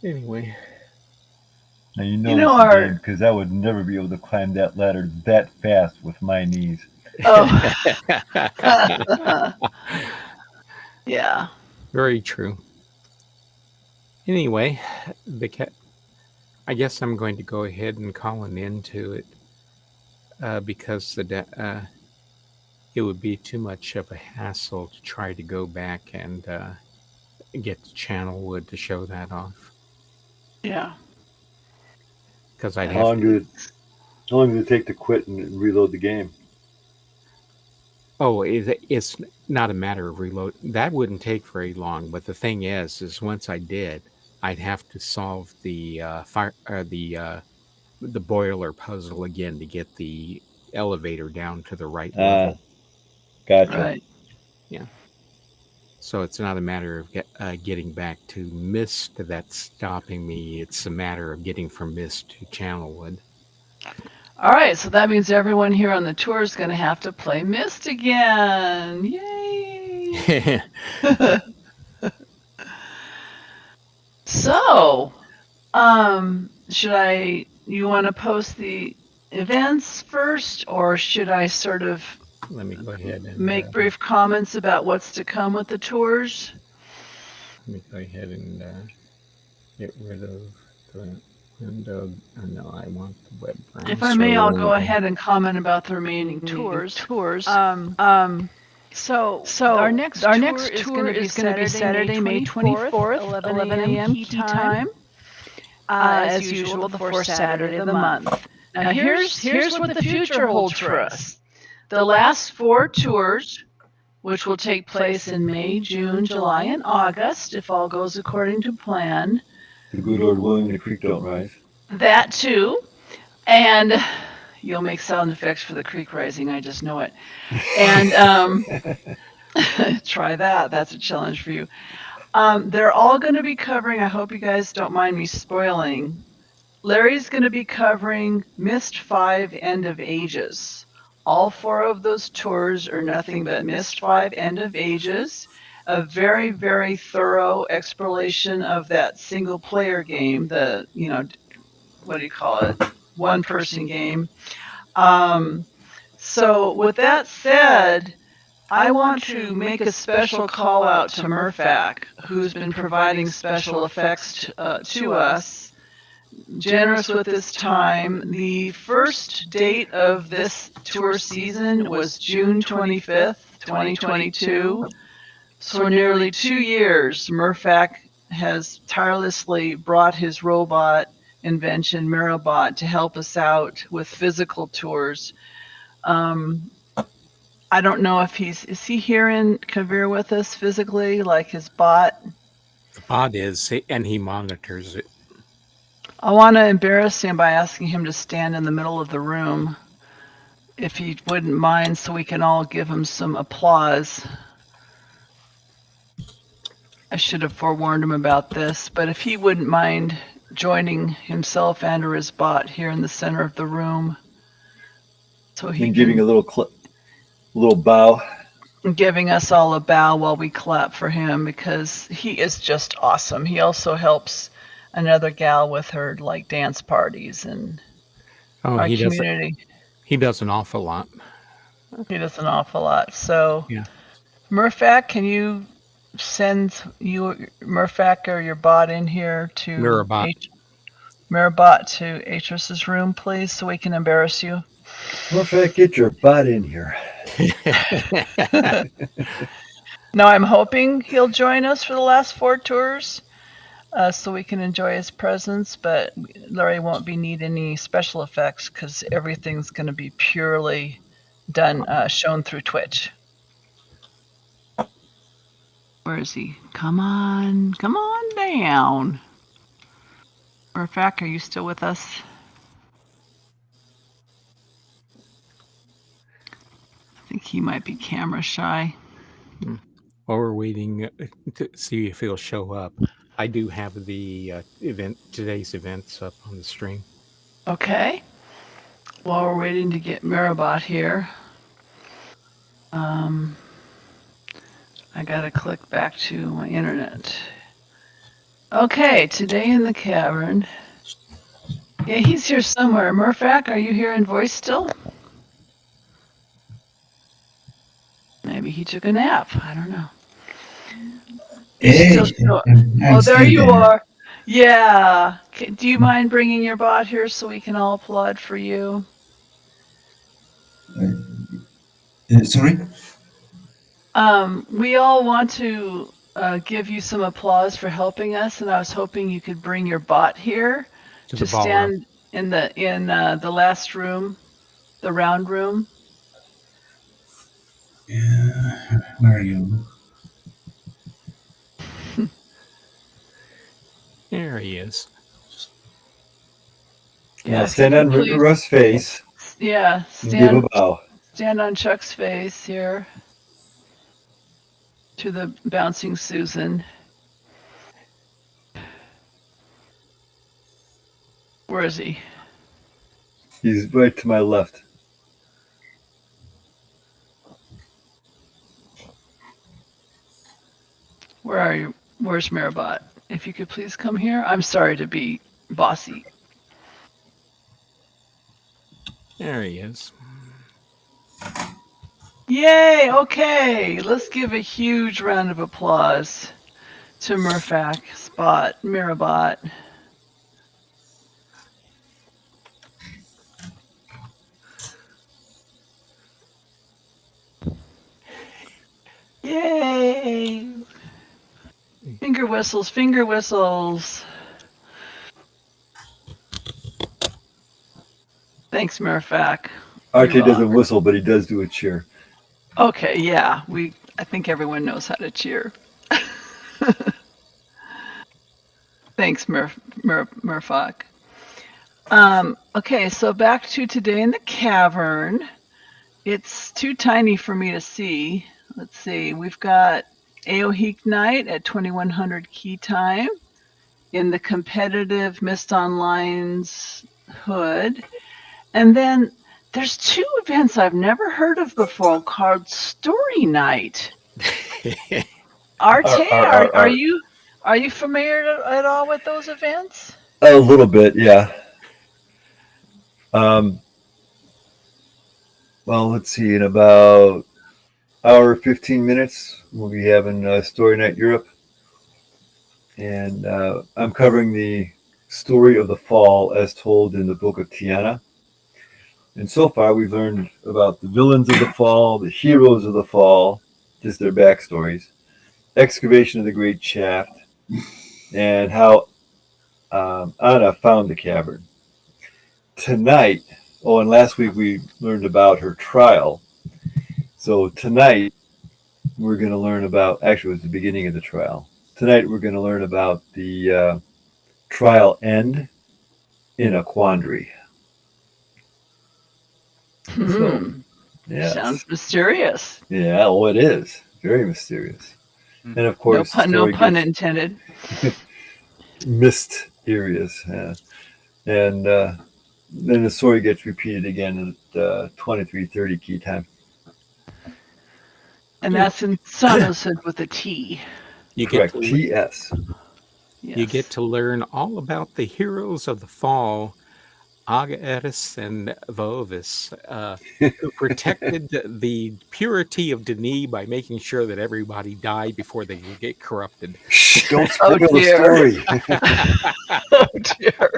Anyway. Now you know it's because I would never be able to climb that ladder that fast with my knees. Oh. Yeah. Very true. Anyway, I guess I'm going to go ahead and call an end to it because it would be too much of a hassle to try to go back and get the channel wood to show that off. Yeah. Because I'd How long did it take to quit and reload the game? Oh, it's not a matter of reload. That wouldn't take very long. But the thing is once I did, I'd have to solve the the boiler puzzle again to get the elevator down to the right level. Gotcha. Right. Yeah. So it's not a matter of getting back to Myst that's stopping me. It's a matter of getting from Myst to Channelwood. All right, so that means everyone here on the tour is going to have to play Myst again. Yay! So, you want to post the events first, or should I sort of Let me go ahead and make brief comments about what's to come with the tours? let me go ahead and get rid of the window. No, I want the web browser. If I may, I'll go ahead and comment about the remaining tours. So Our next tour is going to be Saturday, May 24th, 11 a.m. key time. As usual, the fourth Saturday of the month. Now, here's what the future holds for us. The last 4 tours, which will take place in May, June, July, and August, if all goes according to plan. The good Lord willing, the creek don't rise. That too. And you'll make sound effects for the creek rising, I just know it. And try that. That's a challenge for you. They're all going to be covering, I hope you guys don't mind me spoiling. Larry's going to be covering Myst 5 End of Ages. All 4 of those tours are nothing but Myst 5 End of Ages. A very, very thorough exploration of that single player game, what do you call it? One person game. So with that said, I want to make a special call out to Murphac, who's been providing special effects to us, generous with his time. The first date of this tour season was June 25th, 2022. So for nearly 2 years, Murphac has tirelessly brought his robot invention, Mirabot, to help us out with physical tours. I don't know if is he here in Kavir with us physically, like his bot? The bot is, and he monitors it. I want to embarrass him by asking him to stand in the middle of the room, if he wouldn't mind, so we can all give him some applause. I should have forewarned him about this, but if he wouldn't mind joining himself and or his bot here in the center of the room. So he and giving a little bow. Giving us all a bow while we clap for him, because he is just awesome. He also helps another gal with her like dance parties and our community. He does an awful lot. He does an awful lot. So yeah. Murphac, can you send Murphac or your bot in here to Mirabot to Atris's room, please, so we can embarrass you? Murphac, get your bot in here. Now I'm hoping he'll join us for the last 4 tours, so we can enjoy his presence, but Larry won't be needing any special effects because everything's going to be purely done, shown through Twitch. Where is he? Come on down. Murphac, are you still with us? I think he might be camera shy. While we're waiting to see if he'll show up, I do have the today's events up on the stream. Okay. While we're waiting to get Mirabot here, I gotta click back to my internet. Okay, today in the cavern. Yeah, he's here somewhere. Murphac, are you here in voice still? Maybe he took a nap. I don't know. Hey, oh, there you are. Yeah. Do you mind bringing your bot here so we can all applaud for you? Sorry? We all want to give you some applause for helping us, and I was hoping you could bring your bot here to stand in the last room, the round room. Yeah, where are you? There he is. Yeah, stand on Russ's face. Yeah, give a bow. Stand on Chuck's face here. to the bouncing Susan. Where is he? He's right to my left. Where are you? Where's Maribot? If you could please come here. I'm sorry to be bossy. There he is. Yay! Okay, let's give a huge round of applause to Murfak, Spot, Maribot. Yay! Finger whistles, finger whistles. Thanks, Murfak. RJ doesn't whistle, but he does do a cheer. Okay, yeah, I think everyone knows how to cheer. Thanks, Murfak. Okay, so back to today in the cavern. It's too tiny for me to see. Let's see, we've got Aoheek Night at 2100 key time in the competitive Myst Online's hood. And then there's two events I've never heard of before called Story Night. Arte, are you familiar at all with those events? A little bit, yeah. Well, let's see. In about hour 15 minutes, we'll be having Story Night Europe, and I'm covering the story of the fall as told in the Book of Tiana. And so far, we've learned about the villains of the fall, the heroes of the fall, just their backstories, excavation of the Great Shaft, and how Anna found the cavern. Tonight, and last week we learned about her trial. So tonight, we're going to learn about, actually, it was the beginning of the trial. Tonight, we're going to learn about the trial end in a quandary. So, yeah. Sounds mysterious. Yeah, well, it is. Very mysterious. And of course, no pun intended. Mysterious. And then the story gets repeated again at 23:30 key time. And that's in Sonosud with a T. Correct. TS. You get to learn all about the heroes of the fall, Agaeris and Vovis, who protected the purity of Denis by making sure that everybody died before they would get corrupted. Shh, don't spoil the story. Oh, dear.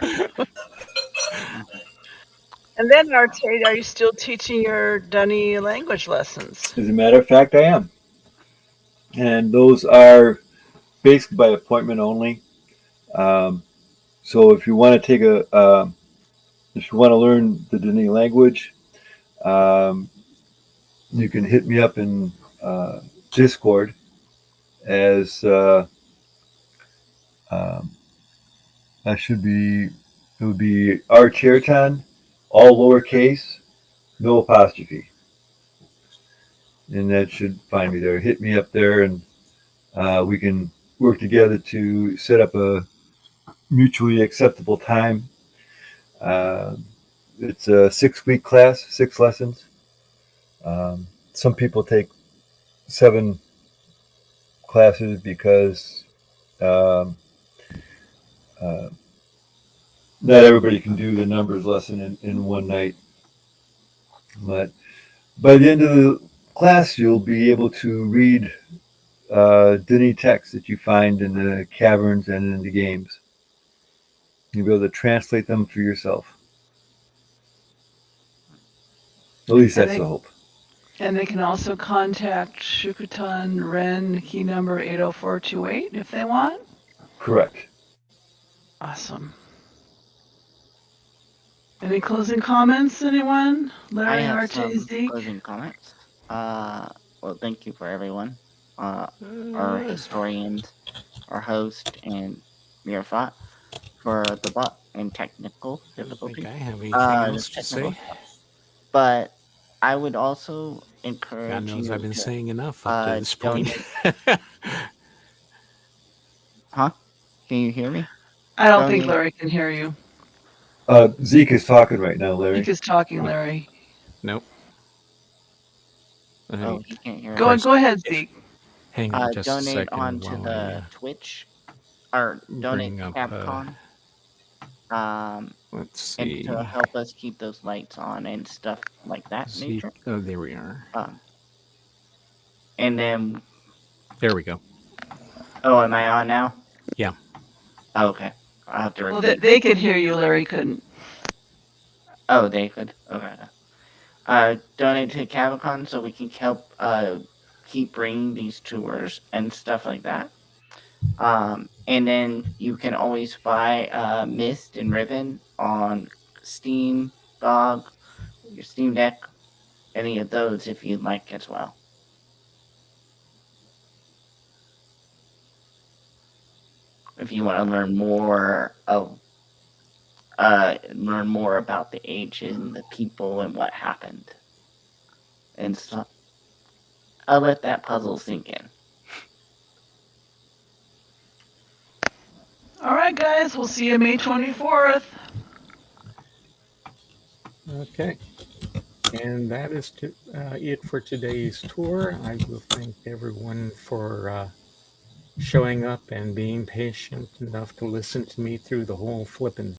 And then, Arte, are you still teaching your Dunny language lessons? As a matter of fact, I am. And those are basically by appointment only. So if you want to take if you want to learn the Denis language, you can hit me up in Discord as it would be R Cherton, all lowercase, no apostrophe. And that should find me there. Hit me up there, and we can work together to set up a mutually acceptable time. It's a 6-week class, 6 lessons. Some people take 7 classes because not everybody can do the numbers lesson in one night. But by the end of the class, you'll be able to read Denis texts that you find in the caverns and in the games. You'll be able to translate them for yourself. At least that's the hope. And they can also contact Shukutan Ren key number 80428 if they want? Correct. Awesome. Any closing comments, anyone? Larry, I have Arte, some Zeke? closing comments. Well, thank you for everyone. Our historians, our host, and Mirafat for the bot and technical difficulty. I have anything else to say. But I would also God encourage knows you I've been to saying enough up to this point. donate. Huh? Can you hear me? I don't think Donate. Larry can hear you. Zeke is talking right now, Zeke Larry. is talking, Larry. Nope. Let Oh, me he can't hear Go us. press. go ahead, Zeke. Hang on just a Donate second onto while the I Twitch, or donate bring to up. Capcom. Let's And see. to help us keep those lights on and stuff like that Zeke. nature. Oh, there we are. And then. There we go. Oh, am I on now? Yeah. Oh, okay. I'll have to Well, repeat. they could hear you. Larry couldn't. Oh, they could. Okay. Donate to Capcom so we can help keep bringing these tours and stuff like that. And then you can always buy Myst and Ribbon on Steam, GOG, your Steam Deck, any of those if you'd like as well. If you want to learn more about the ages and the people and what happened and stuff. I'll let that puzzle sink in. All right, guys. We'll see you May 24th. Okay. And that is it for today's tour. I will thank everyone for showing up and being patient enough to listen to me through the whole flippin'